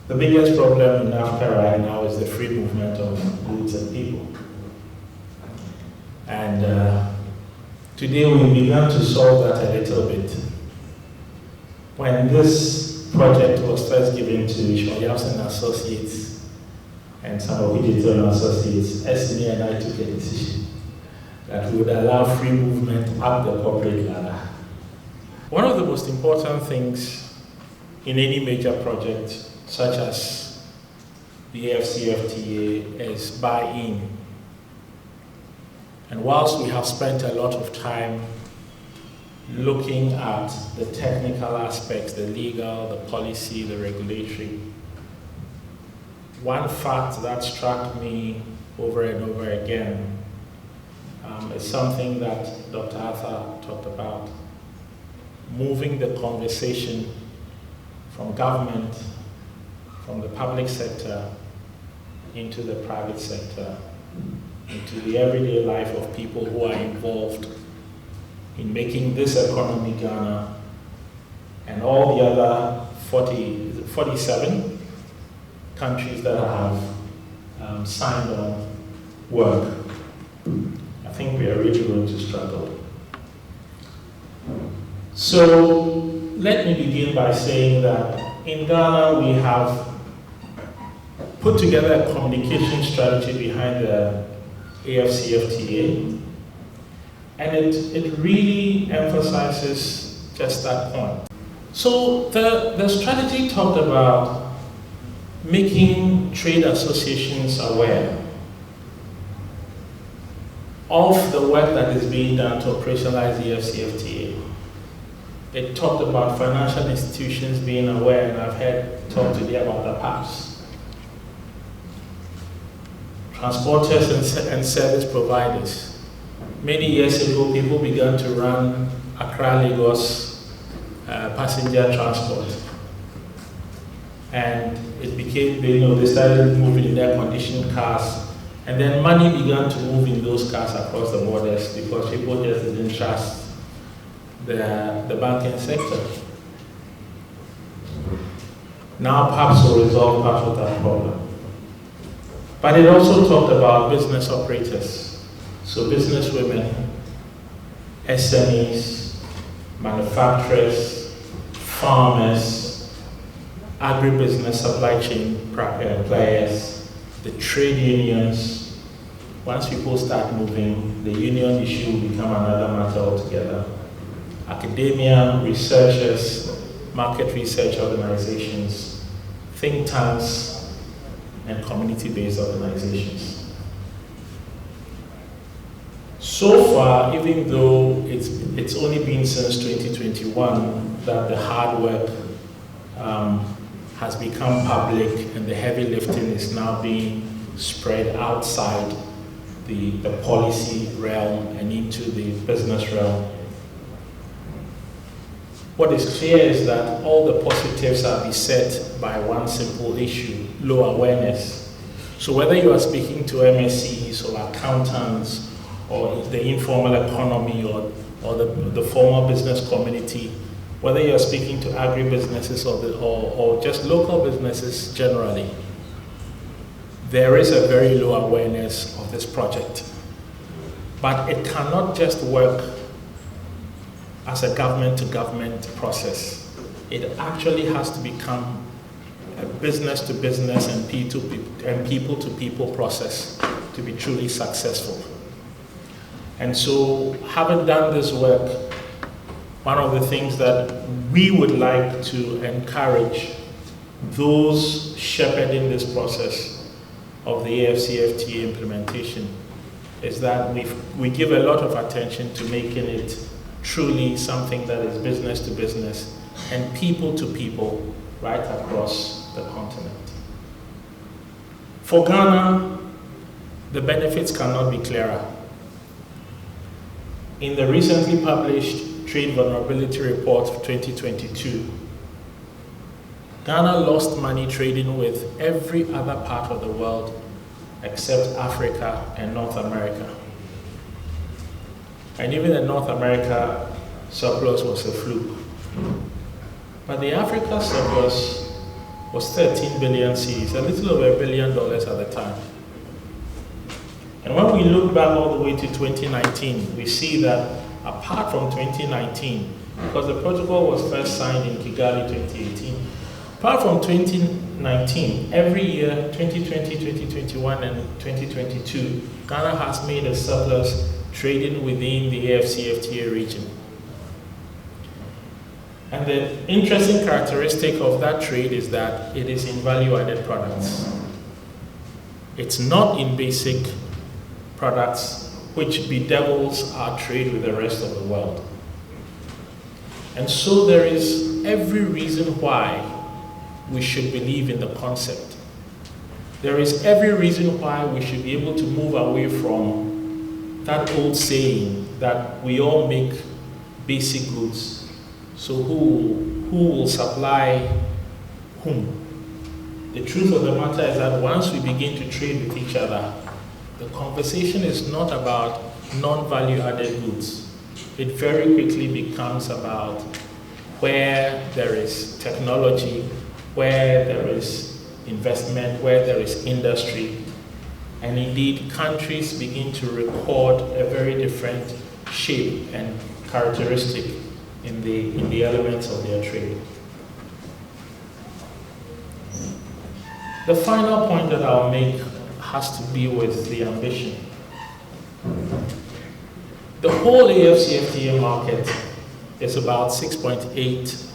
the biggest problem in Africa right now is the free movement of goods and people. And today we began to solve that a little bit. When this project was first given to Shoyabs and Associates and some of Digital Associates, Esme and I took a decision that we would allow free movement up the corporate ladder. One of the most important things in any major project, such as the AfCFTA, is buy-in. And whilst we have spent a lot of time looking at the technical aspects, the legal, the policy, the regulatory, one fact that struck me over and over again is something that Dr. Arthur talked about: moving the conversation from government, from the public sector, into the private sector, into the everyday life of people who are involved in making this economy Ghana and all the other 47 countries that have signed on work. I think we are really going to struggle. So let me begin by saying that in Ghana we have put together a communication strategy behind the AfCFTA, and it really emphasizes just that point. So the strategy talked about making trade associations aware of the work that is being done to operationalize the AfCFTA. It talked about financial institutions being aware, and I've heard talk today about the PAPs. Transporters and service providers. Many years ago, people began to run Accra-Lagos passenger transport. And it became, they started moving in air-conditioned cars. And then money began to move in those cars across the borders because people just didn't trust the banking sector. Now PAPs will resolve part of that problem. But it also talked about business operators. So business women, SMEs, manufacturers, farmers, agribusiness supply chain players, the trade unions. Once people start moving, the union issue will become another matter altogether. Academia, researchers, market research organizations, think tanks, and community-based organizations. So far, even though it's only been since 2021 that the hard work has become public and the heavy lifting is now being spread outside the policy realm and into the business realm, what is clear is that all the positives are beset by one simple issue: low awareness. So whether you are speaking to MSCs or accountants or the informal economy or the formal business community, whether you're speaking to agribusinesses or just local businesses generally, there is a very low awareness of this project. But it cannot just work as a government-to-government process. It actually has to become a business-to-business and people-to-people process to be truly successful. And so, having done this work, one of the things that we would like to encourage those shepherding this process of the AfCFTA implementation is that we give a lot of attention to making it truly something that is business to business and people to people right across the continent. For Ghana, the benefits cannot be clearer. In the recently published Trade Vulnerability Report for 2022, Ghana lost money trading with every other part of the world except Africa and North America. And even the North America surplus was a fluke. But the Africa surplus was 13 billion cedis, a little over $1 billion at the time. And when we look back all the way to 2019, we see that apart from 2019, because the protocol was first signed in Kigali 2018, apart from 2019, every year, 2020, 2021, and 2022, Ghana has made a surplus trading within the AfCFTA region. And the interesting characteristic of that trade is that it is in value-added products. It's not in basic products which bedevils our trade with the rest of the world. And so there is every reason why we should believe in the concept. There is every reason why we should be able to move away from that old saying that we all make basic goods. So who will supply whom? The truth of the matter is that once we begin to trade with each other, the conversation is not about non-value added goods. It very quickly becomes about where there is technology, where there is investment, where there is industry, and indeed countries begin to record a very different shape and characteristic in the elements of their trade. The final point that I'll make has to be with the ambition. The whole AfCFTA market is about $6.8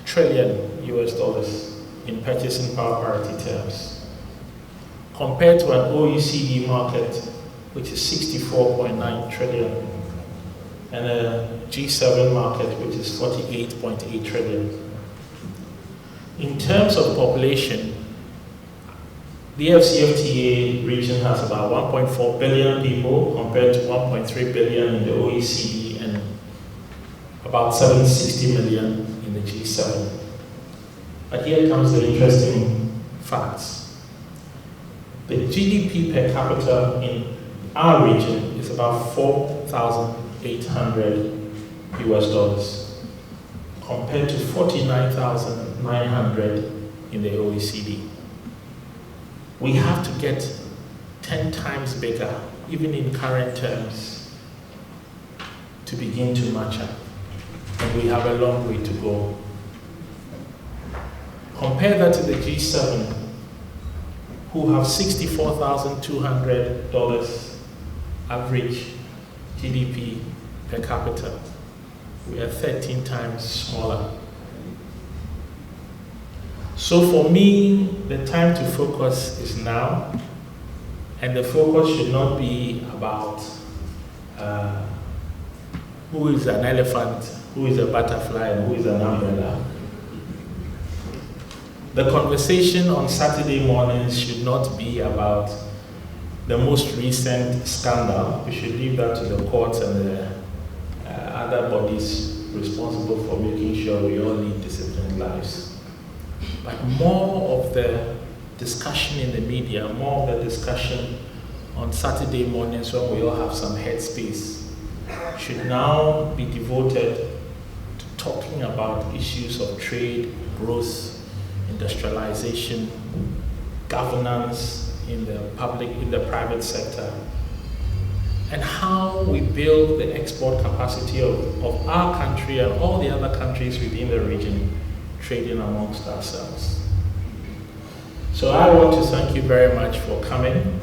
trillion in purchasing power parity terms, compared to an OECD market which is 64.9 trillion, and a G7 market which is 48.8 trillion. In terms of population, the AfCFTA region has about 1.4 billion people compared to 1.3 billion in the OECD and about 760 million in the G7. But here comes the interesting facts. The GDP per capita in our region is about $4,800 compared to $49,900 in the OECD. We have to get 10 times bigger, even in current terms, to begin to match up. And we have a long way to go. Compare that to the G7, who have $64,200 average GDP per capita. We are 13 times smaller. So for me, the time to focus is now, and the focus should not be about who is an elephant, who is a butterfly, and who is an umbrella. The conversation on Saturday mornings should not be about the most recent scandal. We should leave that to the courts and the other bodies responsible for making sure we all lead disciplined lives. But more of the discussion in the media, more of the discussion on Saturday mornings when we all have some headspace, should now be devoted to talking about issues of trade, growth, industrialization, governance in the public, in the private sector, and how we build the export capacity of our country and all the other countries within the region trading amongst ourselves. So I want to thank you very much for coming.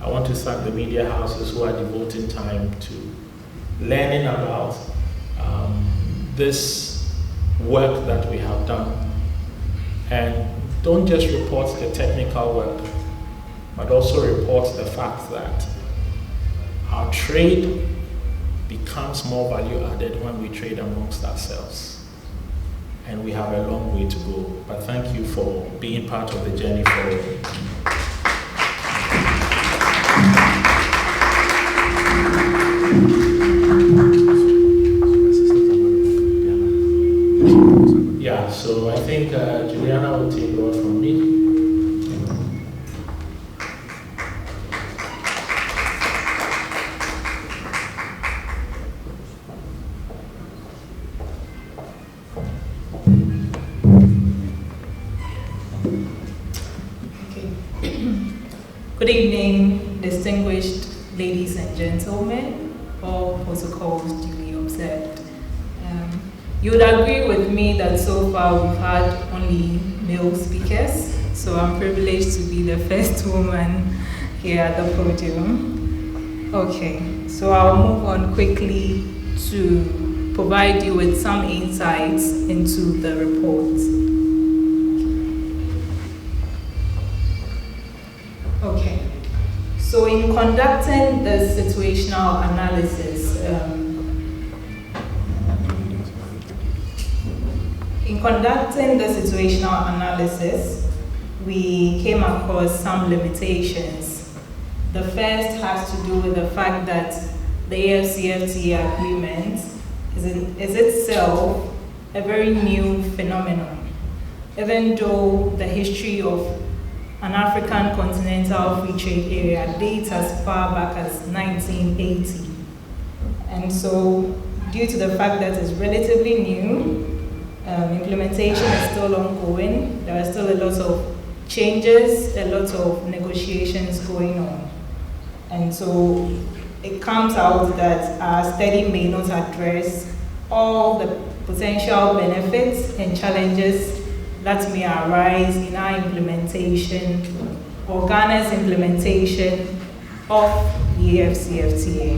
I want to thank the media houses who are devoting time to learning about this work that we have done. And don't just report the technical work, but also report the fact that our trade becomes more value added when we trade amongst ourselves. And we have a long way to go. But thank you for being part of the journey forward. Yeah, so I think Juliana will take over from me. Good evening, distinguished ladies and gentlemen, all protocols duly observed. You would agree with me that so far we've had only male speakers, so I'm privileged to be the first woman here at the podium. Okay, so I'll move on quickly to provide you with some insights into the report. Okay, so in conducting the situational analysis, we came across some limitations. The first has to do with the fact that the AfCFTA agreement is itself a very new phenomenon, even though the history of an African continental free trade area dates as far back as 1980. And so, due to the fact that it's relatively new, implementation is still ongoing. There are still a lot of changes, a lot of negotiations going on. And so, it comes out that our study may not address all the potential benefits and challenges that may arise in our implementation or Ghana's implementation of the AfCFTA.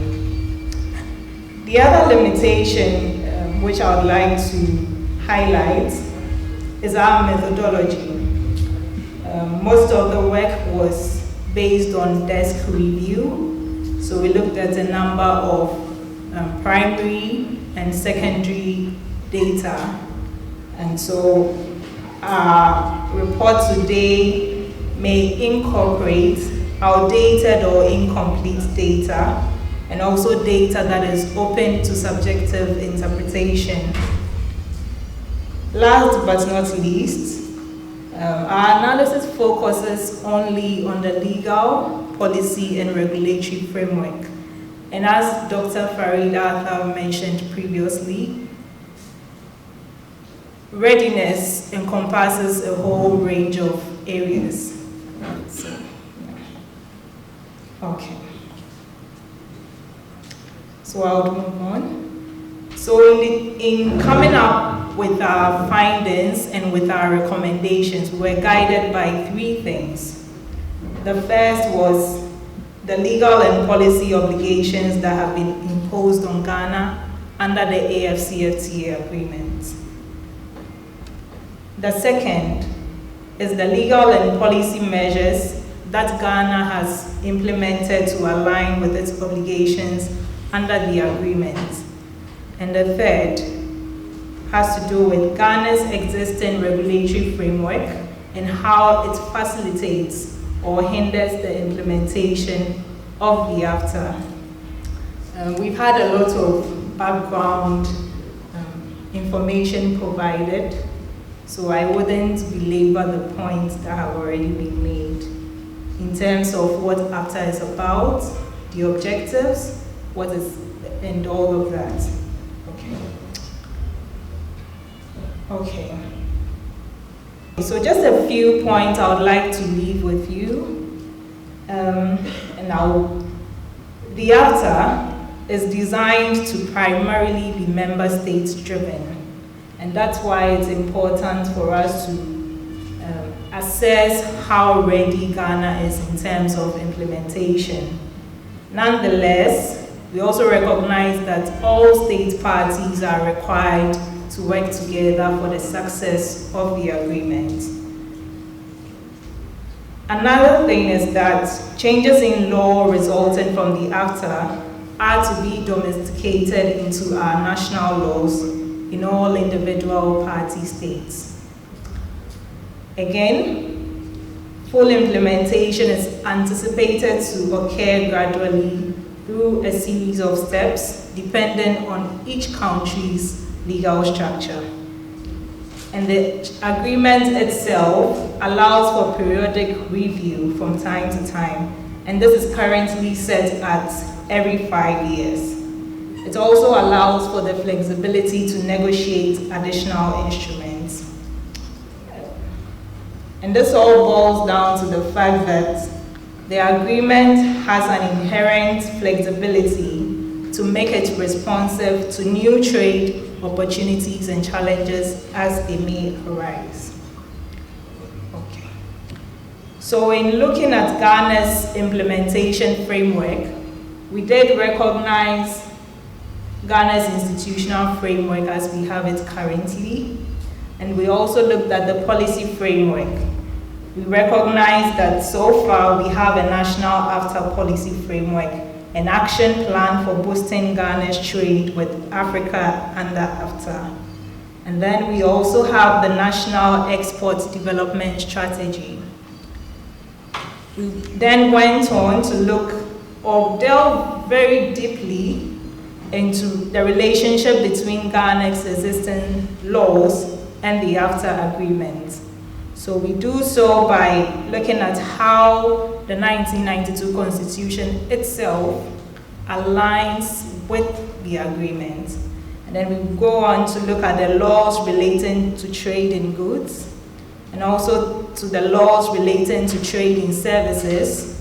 The other limitation which I would like to highlight is our methodology. Most of the work was based on desk review, so we looked at a number of primary and secondary data, and so our report today may incorporate outdated or incomplete data, and also data that is open to subjective interpretation. Last but not least, our analysis focuses only on the legal, policy, and regulatory framework. And as Dr. Farid Arthur mentioned previously, readiness encompasses a whole range of areas. Okay. So I'll move on. So in coming up with our findings and with our recommendations, we were guided by three things. The first was the legal and policy obligations that have been imposed on Ghana under the AfCFTA agreement. The second is the legal and policy measures that Ghana has implemented to align with its obligations under the agreement. And the third has to do with Ghana's existing regulatory framework and how it facilitates or hinders the implementation of the AfCFTA. We've had a lot of background information provided, so I wouldn't belabor the points that have already been made in terms of what AfCFTA is about, the objectives, what is, and all of that. Okay. So just a few points I would like to leave with you. The AfCFTA is designed to primarily be member states driven. And that's why it's important for us to assess how ready Ghana is in terms of implementation. Nonetheless, we also recognize that all state parties are required to work together for the success of the agreement. Another thing is that changes in law resulting from the AfCFTA are to be domesticated into our national laws in all individual party states. Again, full implementation is anticipated to occur gradually through a series of steps dependent on each country's legal structure. And the agreement itself allows for periodic review from time to time, and this is currently set at every 5 years. It also allows for the flexibility to negotiate additional instruments. And this all boils down to the fact that the agreement has an inherent flexibility to make it responsive to new trade opportunities and challenges as they may arise. Okay. So in looking at Ghana's implementation framework, we did recognize Ghana's institutional framework as we have it currently, and we also looked at the policy framework. We recognize that so far we have a national AfCFTA policy framework, an action plan for boosting Ghana's trade with Africa under AfCFTA. And then we also have the National Export Development Strategy. We then went on to look or delve very deeply into the relationship between Ghana's existing laws and the AfCFTA agreement. So we do so by looking at how the 1992 Constitution itself aligns with the agreement. And then we go on to look at the laws relating to trade in goods, and also to the laws relating to trade in services,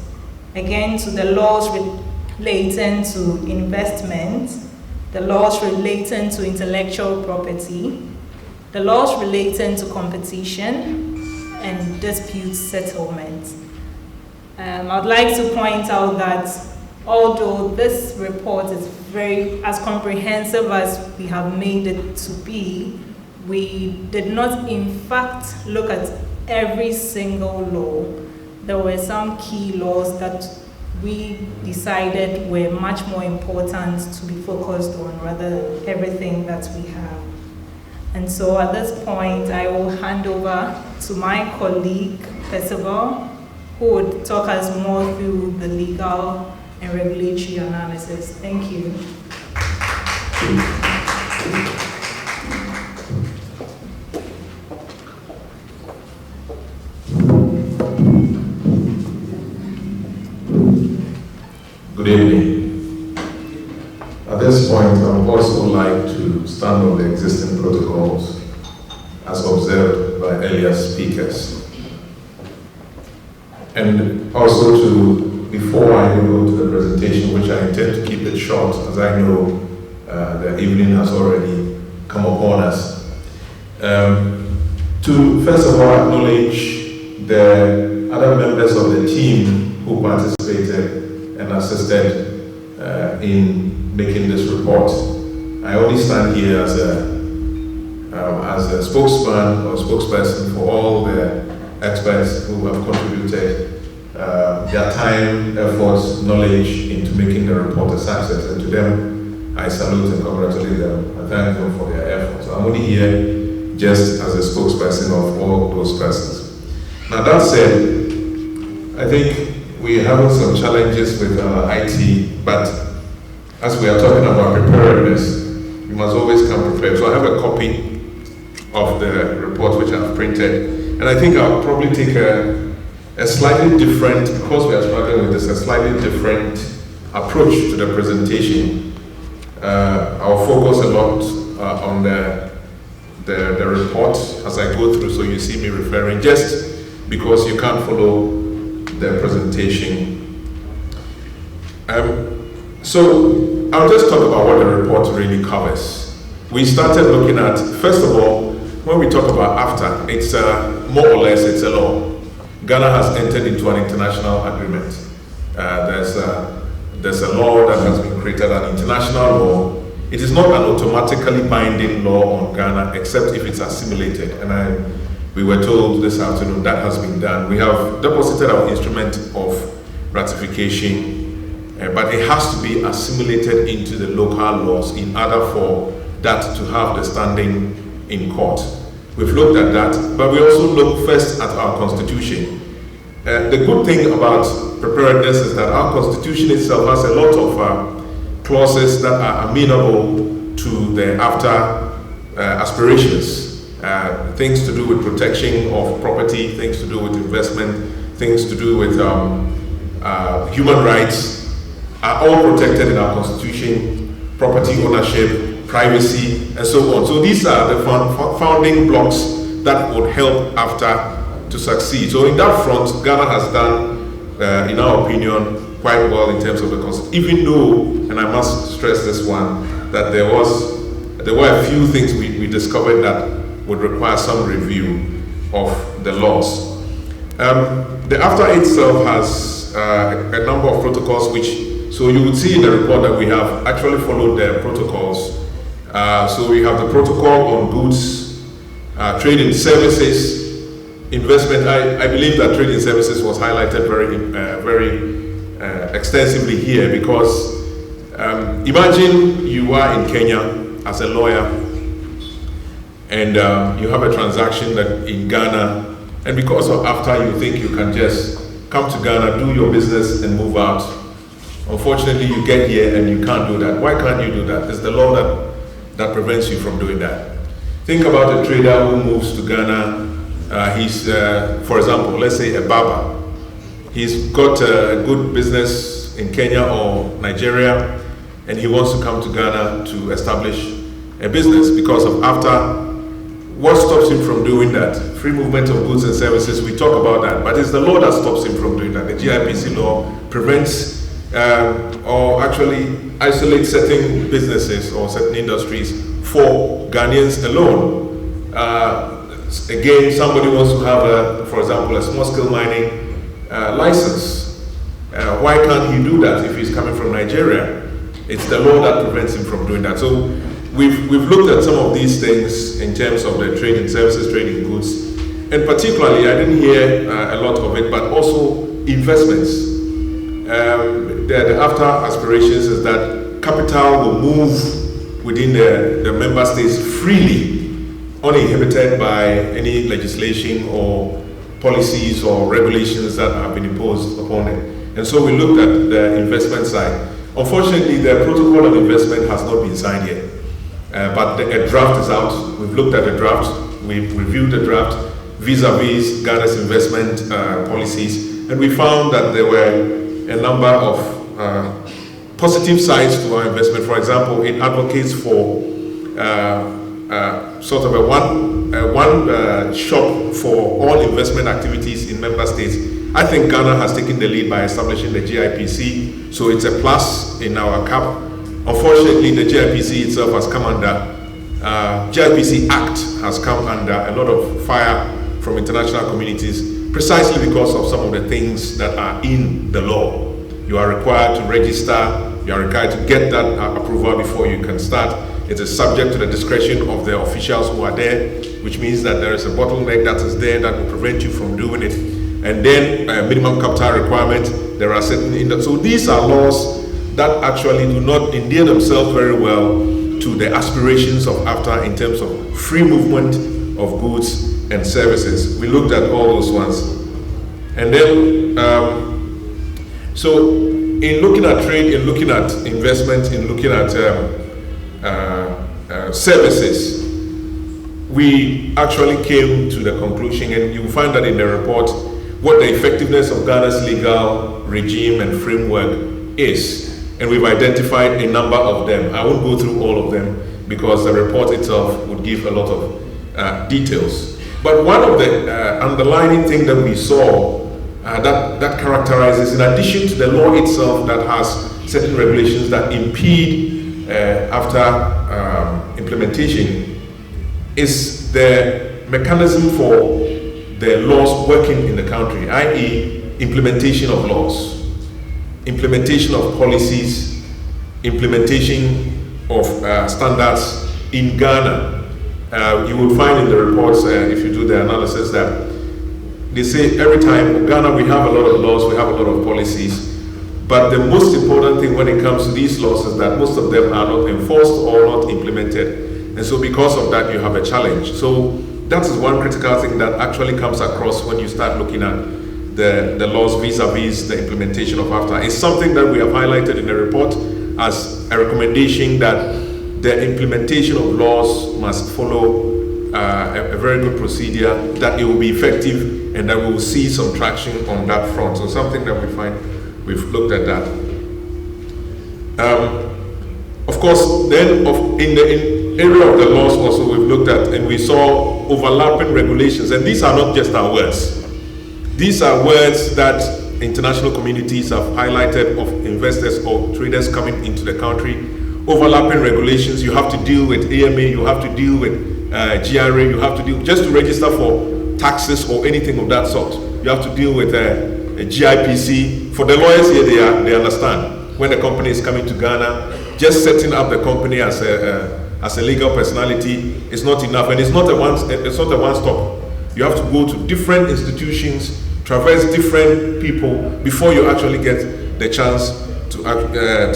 again to the laws relating to investment, the laws relating to intellectual property, the laws relating to competition, and dispute settlement. I'd like to point out that although this report is as comprehensive as we have made it to be, we did not in fact look at every single law. There were some key laws that we decided were much more important to be focused on rather everything that we have. And so at this point, I will hand over to my colleague, Percival, who would talk us more through the legal and regulatory analysis. Thank you. Good evening. At this point, I would also like to stand on the existing protocols as observed by earlier speakers. And also before I go to the presentation, which I intend to keep it short, as I know the evening has already come upon us, to first of all acknowledge the other members of the team who participated and assisted in making this report. I only stand here as a spokesman or spokesperson for all the experts who have contributed their time, efforts, knowledge into making the report a success. And to them, I salute and congratulate them. I thank them for their efforts. So I'm only here just as a spokesperson of all those persons. Now that said, I think we're having some challenges with IT, but as we are talking about preparedness, you must always come prepared. So I have a copy of the report which I've printed, and I think I'll probably take a slightly different, because we are struggling with this, a slightly different approach to the presentation. I'll focus a lot on the report as I go through, so you see me referring, just because you can't follow the presentation. So I'll just talk about what the report really covers. We started looking at, first of all, when we talk about AfCFTA, it's more or less it's a law. Ghana has entered into an international agreement. There's a law that has been created, an international law. It is not an automatically binding law on Ghana, except if it's assimilated. And we were told this afternoon that has been done. We have deposited our instrument of ratification, but it has to be assimilated into the local laws in order for that to have the standing in court. We've looked at that, but we also look first at our constitution. The good thing about preparedness is that our constitution itself has a lot of clauses that are amenable to the AfCFTA aspirations. Things to do with protection of property, things to do with investment, things to do with human rights are all protected in our constitution, property ownership, privacy, and so on. So these are the founding blocks that would help AfCFTA to succeed. So in that front, Ghana has done, in our opinion, quite well in terms of the constitution, even though, and I must stress this one, that there were a few things we discovered that would require some review of the laws. The AfCFTA itself has a number of protocols which, so you would see in the report that we have actually followed the protocols. So we have the protocol on goods, trade in services, investment. I believe that trade in services was highlighted very extensively here because imagine you are in Kenya as a lawyer and you have a transaction that in Ghana, and because of AfCFTA you think you can just come to Ghana, do your business and move out. Unfortunately you get here and you can't do that. Why can't you do that? It's the law that prevents you from doing that. Think about a trader who moves to Ghana. He's, for example, let's say a barber. He's got a good business in Kenya or Nigeria, and he wants to come to Ghana to establish a business because of AfCFTA. What stops him from doing that? Free movement of goods and services, we talk about that, but it's the law that stops him from doing that. The GIPC law prevents or actually isolates certain businesses or certain industries for Ghanaians alone. Again, somebody wants to have, for example, a small-scale mining license. Why can't he do that if he's coming from Nigeria? It's the law that prevents him from doing that. So we've looked at some of these things in terms of the trade in services, trade in goods, and particularly, I didn't hear a lot of it, but also investments. The AfCFTA aspirations is that capital will move within the member states freely, uninhibited by any legislation or policies or regulations that have been imposed upon it. And so we looked at the investment side. Unfortunately, the protocol of investment has not been signed yet, but a draft is out. We've looked at the draft, we've reviewed the draft vis-a-vis Ghana's investment policies, and we found that there were a number of positive sides to our investment. For example, it advocates for sort of a one shop for all investment activities in member states. I think Ghana has taken the lead by establishing the GIPC, so it's a plus in our cap. Unfortunately, the GIPC itself has come under, GIPC Act has come under a lot of fire from international communities, precisely because of some of the things that are in the law. You are required to register, you are required to get that approval before you can start. it is subject to the discretion of the officials who are there, which means that there is a bottleneck that is there that will prevent you from doing it. And then minimum capital requirement, there are certain, so these are laws that actually do not endear themselves very well to the aspirations of AfCFTA in terms of free movement of goods and services. We looked at all those ones. And then, so in looking at trade, in looking at investment, in looking at services, we actually came to the conclusion, and you find that in the report, what the effectiveness of Ghana's legal regime and framework is. And we've identified a number of them. I won't go through all of them because the report itself would give a lot of details. But one of the underlying things that we saw that characterizes, in addition to the law itself that has certain regulations that impede after implementation, is the mechanism for the laws working in the country, i.e. implementation of laws, implementation of policies, implementation of standards in Ghana. You will find in the reports, if you do the analysis, that they say every time in Ghana we have a lot of laws, we have a lot of policies, but the most important thing when it comes to these laws is that most of them are not enforced or not implemented. And so because of that, you have a challenge. So that is one critical thing that actually comes across when you start looking at the laws vis-a-vis the implementation of AfCFTA. It's something that we have highlighted in the report as a recommendation that the implementation of laws must follow a very good procedure, that it will be effective, and that we will see some traction on that front. So something that we find, we've looked at that. Of course, then in the area of the laws also we've looked at, and we saw overlapping regulations, and these are not just our words. These are words that international communities have highlighted of investors or traders coming into the country. Overlapping regulations, you have to deal with AMA, you have to deal with GRA, you have to deal, just to register for taxes or anything of that sort, you have to deal with a GIPC. For the lawyers here, they understand when a company is coming to Ghana, just setting up the company as a legal personality is not enough, and it's not a one-stop. You have to go to different institutions, traverse different people before you actually get the chance to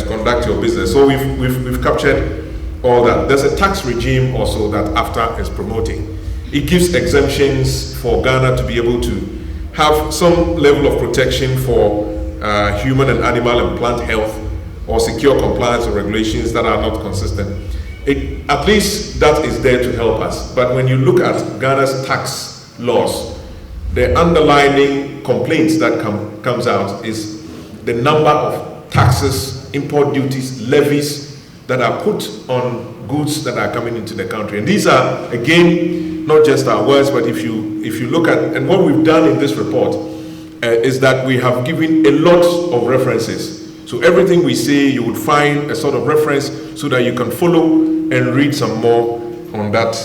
conduct your business. So we've captured all that. There's a tax regime also that AfCFTA is promoting. It gives exemptions for Ghana to be able to have some level of protection for human and animal and plant health, or secure compliance with regulations that are not consistent. At least that is there to help us. But when you look at Ghana's tax laws, the underlying complaints that comes out is the number of taxes, import duties, levies that are put on goods that are coming into the country. And these are, again, not just our words, but if you look at, and what we've done in this report is that we have given a lot of references. So everything we say, you would find a sort of reference so that you can follow and read some more on that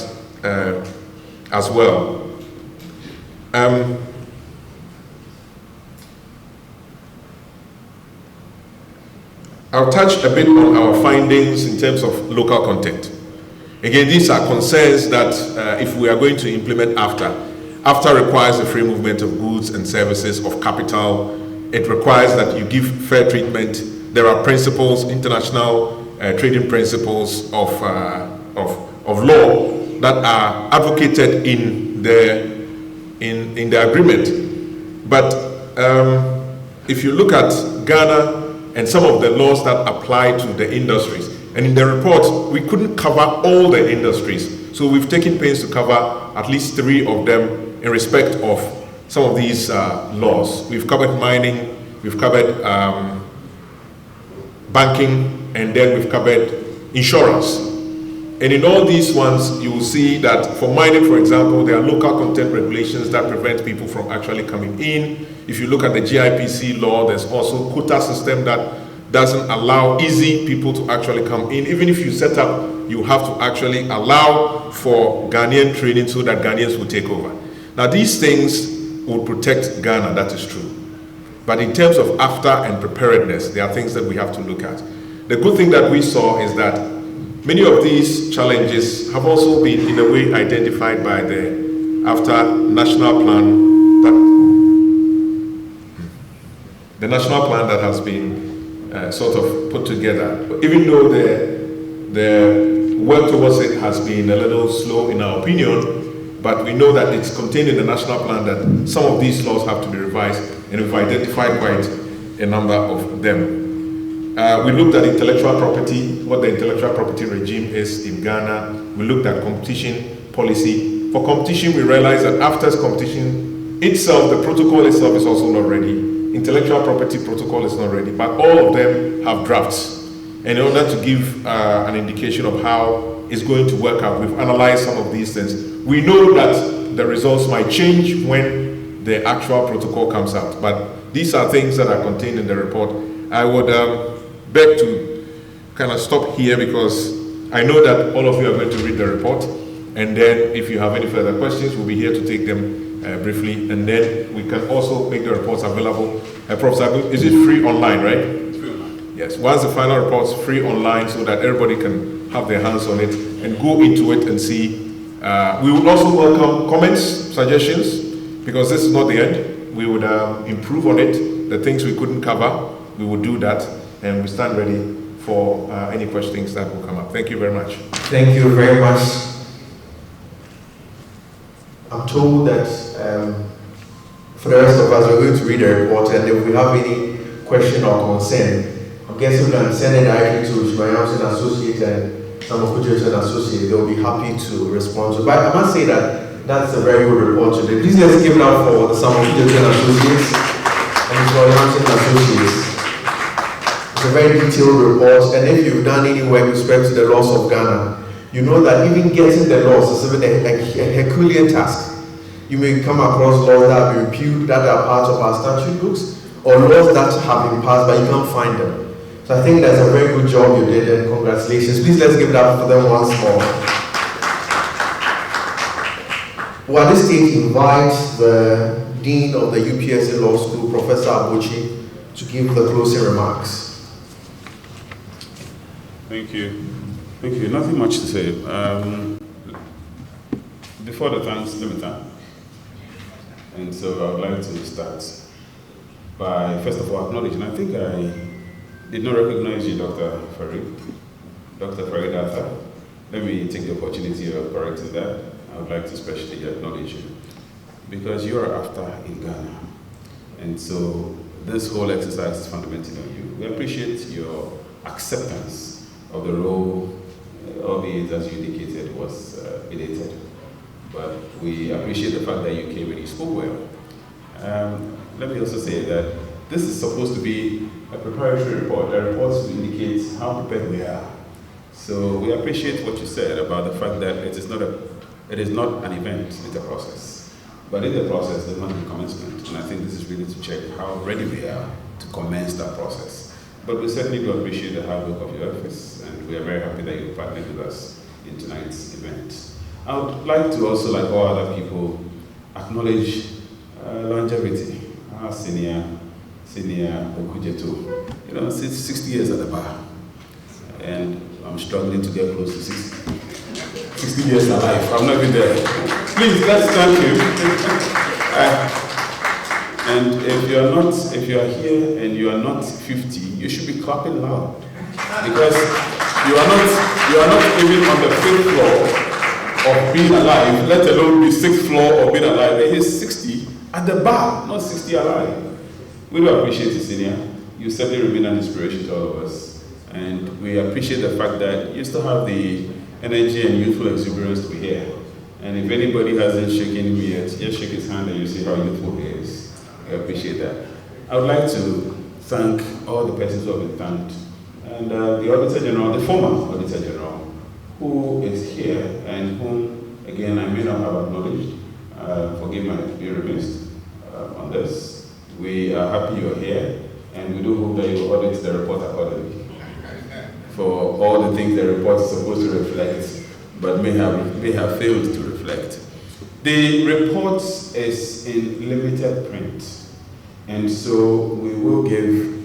as well. I'll touch a bit on our findings in terms of local content. Again, these are concerns that if we are going to implement AfCFTA requires the free movement of goods and services, of capital. It requires that you give fair treatment. There are principles, international trading principles of law that are advocated in the agreement. But if you look at Ghana and some of the laws that apply to the industries, and in the report we couldn't cover all the industries, so we've taken pains to cover at least 3 of them in respect of some of these laws. We've covered mining, we've covered banking, and then we've covered insurance. And in all these ones, you will see that for mining, for example, there are local content regulations that prevent people from actually coming in. If you look at the GIPC law, there's also quota system that doesn't allow easy people to actually come in. Even if you set up, you have to actually allow for Ghanaian trading so that Ghanaians will take over. Now these things will protect Ghana, that is true. But in terms of AfCFTA and preparedness, there are things that we have to look at. The good thing that we saw is that many of these challenges have also been in a way identified by the AfCFTA national plan that has been sort of put together. Even though the work towards it has been a little slow in our opinion, but we know that it's contained in the national plan that some of these laws have to be revised, and we've identified quite a number of them. We looked at intellectual property, what the intellectual property regime is in Ghana. We looked at competition policy. For competition, we realized that after competition itself, the protocol itself is also not ready. Intellectual property protocol is not ready, but all of them have drafts. And in order to give an indication of how it's going to work out, we've analyzed some of these things. We know that the results might change when the actual protocol comes out, but these are things that are contained in the report. I would beg to kind of stop here because I know that all of you are going to read the report, and then if you have any further questions, we'll be here to take them briefly, and then we can also make the reports available. Professor, is it free online, right? It's free online. Yes, once the final report's free online so that everybody can have their hands on it and go into it and see. We would also welcome comments, suggestions, because this is not the end. We would improve on it. The things we couldn't cover, we would do that, and we stand ready for any questions that will come up. Thank you very much. Thank you very much. I'm told that for the rest of us, we're going to read the report, and if we have any question or concern, I'm guessing we can send it directly to Shimayamson Associate and Samokujeton Associate. They'll be happy to respond to it. But I must say that that's a very good report today. Please let's give it up for the Samokujeton Associates and Shimayamson Associates. It's a very detailed report, and if you've done any work with respect to the laws of Ghana, you know that even getting the laws is even a Herculean task. You may come across laws that have been repealed, that are part of our statute books, or laws that have been passed, but you can't find them. So I think that's a very good job you did, and congratulations. Please let's give it up for them once more. Well, at this stage, invite the Dean of the UPSA Law School, Professor Abochi, to give the closing remarks. Thank you. Thank you. Nothing much to say. Before the thanks, let me thank. And so I would like to start by, first of all, acknowledging, I think I did not recognize you, Dr. Farid. Dr. Farid Arthur. Let me take the opportunity of correcting that. I would like to especially acknowledge you because you are AfCFTA in Ghana. And so this whole exercise is fundamentally on you. We appreciate your acceptance of the role, albeit as you indicated, was belated. But we appreciate the fact that you came and you spoke well. Let me also say that this is supposed to be a preparatory report, a report to indicate how prepared we are. So we appreciate what you said about the fact that it is not an event, it's a process. But in the process, there must be commencement. And I think this is really to check how ready we are to commence that process. But we certainly do appreciate the hard work of your office, and we are very happy that you partnered with us in tonight's event. I would like to also, like all other people, acknowledge longevity. Our senior Okujeto, 60 years at the bar, and I'm struggling to get close to 60 years alive. I'm not even there. Please, let's thank you. And if you are here and you are not 50, you should be clapping loud, because you are not even on the 5th floor of being alive, let alone the 6th floor of being alive. He is 60 at the bar, not 60 alive. We do appreciate you, senior. You certainly remain an inspiration to all of us, and we appreciate the fact that you still have the energy and youthful exuberance to be here. And if anybody hasn't shaken him yet, just shake his hand and you see how youthful he is. I appreciate that. I would like to thank all the persons who have been thanked, and the Auditor General, the former Auditor General, who is here and whom, again, I may not have acknowledged. Forgive my remiss on this. We are happy you're here, and we do hope that you will audit the report accordingly for all the things the report is supposed to reflect, but may have failed to reflect. The report is in limited print, and so we will give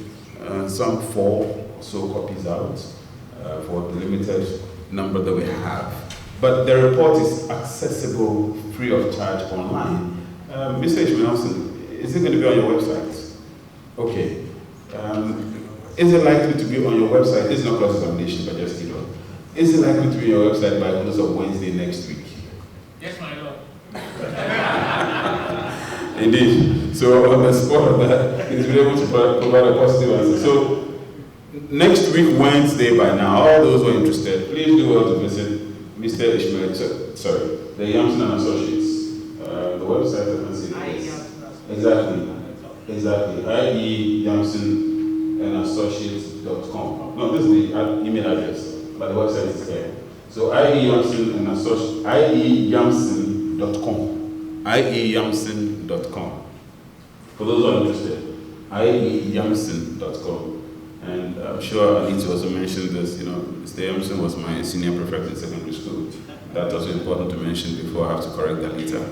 some 4 or so copies out for the limited number that we have. But the report is accessible free of charge online. Mr. Ishmaelson, is it going to be on your website? Okay. Is it likely to be on your website? It's not cross-examination, but just, is it likely to be on your website by close of Wednesday next week? Yes, my lord. Indeed. So on the spot of that, he's been able to provide a positive answer. So next week, Wednesday by now, all those who are interested, please do well to visit Mr. Ishmael, the Yamson and Associates. The website, I can see it. Exactly. IE Yamson and Associates.com. No, this is the email address, but the website is there. So IE Yamson.com. IEYamson.com. For those who are interested, IEYamson.com. And I'm sure I need to also mention this, Mr. Yamson was my senior prefect in secondary school. That's also important to mention before I have to correct that later.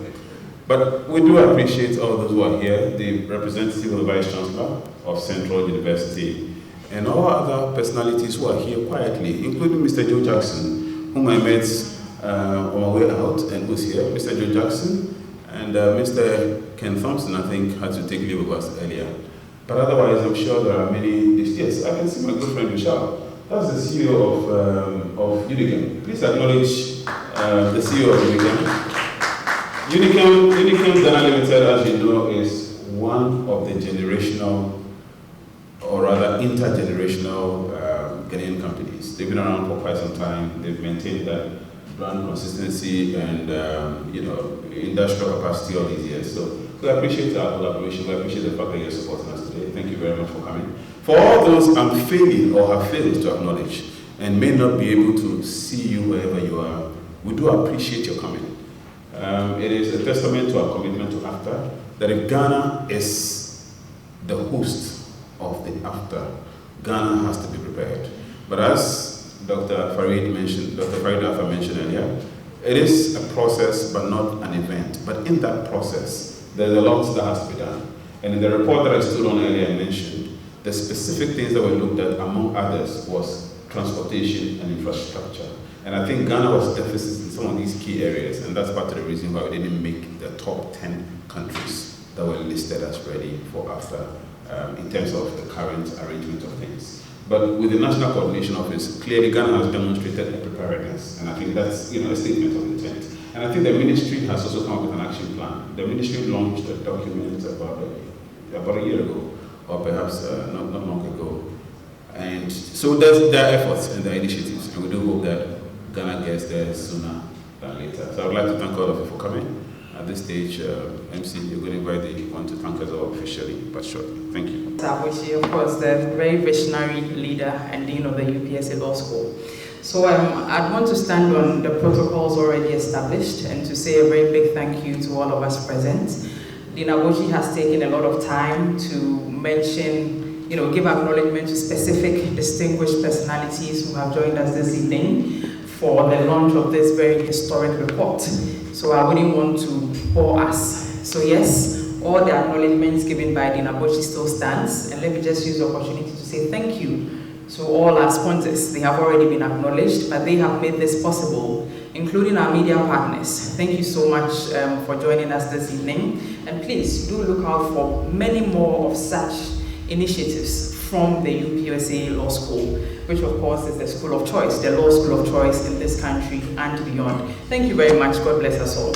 But we do appreciate all those who are here, the representative of the Vice Chancellor of Central University, and all other personalities who are here quietly, including Mr. Joe Jackson, whom I met on my way out and who's here, Mr. Joe Jackson, and Mr. Ken Thompson, I think, had to take leave of us earlier. But otherwise, I'm sure there are many. Yes, I can see my good friend Michelle. That's the CEO of Unicam. Please acknowledge the CEO of Unicam. Unicam Ghana Limited, as you know, is one of the generational, or rather intergenerational Ghanaian companies. They've been around for quite some time. They've maintained that brand consistency and industrial capacity all these years. So we appreciate our collaboration. We appreciate the fact that you're supporting us today. Thank you very much for coming. For all those I'm failing or have failed to acknowledge and may not be able to see you wherever you are, we do appreciate your coming. It is a testament to our commitment to AfCFTA that if Ghana is the host of the AfCFTA, Ghana has to be prepared. But as Dr. Farid Alpha mentioned earlier, it is a process but not an event. But in that process, there's a lot that has to be done. And in the report that I stood on earlier and mentioned, the specific things that were looked at, among others, was transportation and infrastructure. And I think Ghana was deficit in some of these key areas, and that's part of the reason why we didn't make the top 10 countries that were listed as ready for AfCFTA in terms of the current arrangement of things. But with the National Coordination Office, clearly Ghana has demonstrated a preparedness, and I think that's a statement of intent. And I think the ministry has also come up with an action plan. The ministry launched a document about a year ago, or perhaps not long ago. And so there are efforts and there are initiatives, and we do hope that Ghana gets there sooner than later. So I would like to thank all of you for coming. At this stage, MC, you're going to invite the one to thank us all officially, but shortly. Thank you. Tabuchi, of course, the very visionary leader and dean of the UPSA Law School. So I'd want to stand on the protocols already established and to say a very big thank you to all of us present. Dean Abochi has taken a lot of time to mention, give acknowledgement to specific distinguished personalities who have joined us this evening for the launch of this very historic report. So I wouldn't want to bore us. So yes, all the acknowledgements given by Dean Abochi still stands, and let me just use the opportunity to say thank you to all our sponsors. They have already been acknowledged, but they have made this possible, including our media partners. Thank you so much for joining us this evening, and please do look out for many more of such initiatives from the UPSA Law School, which of course is the school of choice, the law school of choice in this country and beyond. Thank you very much. God bless us all.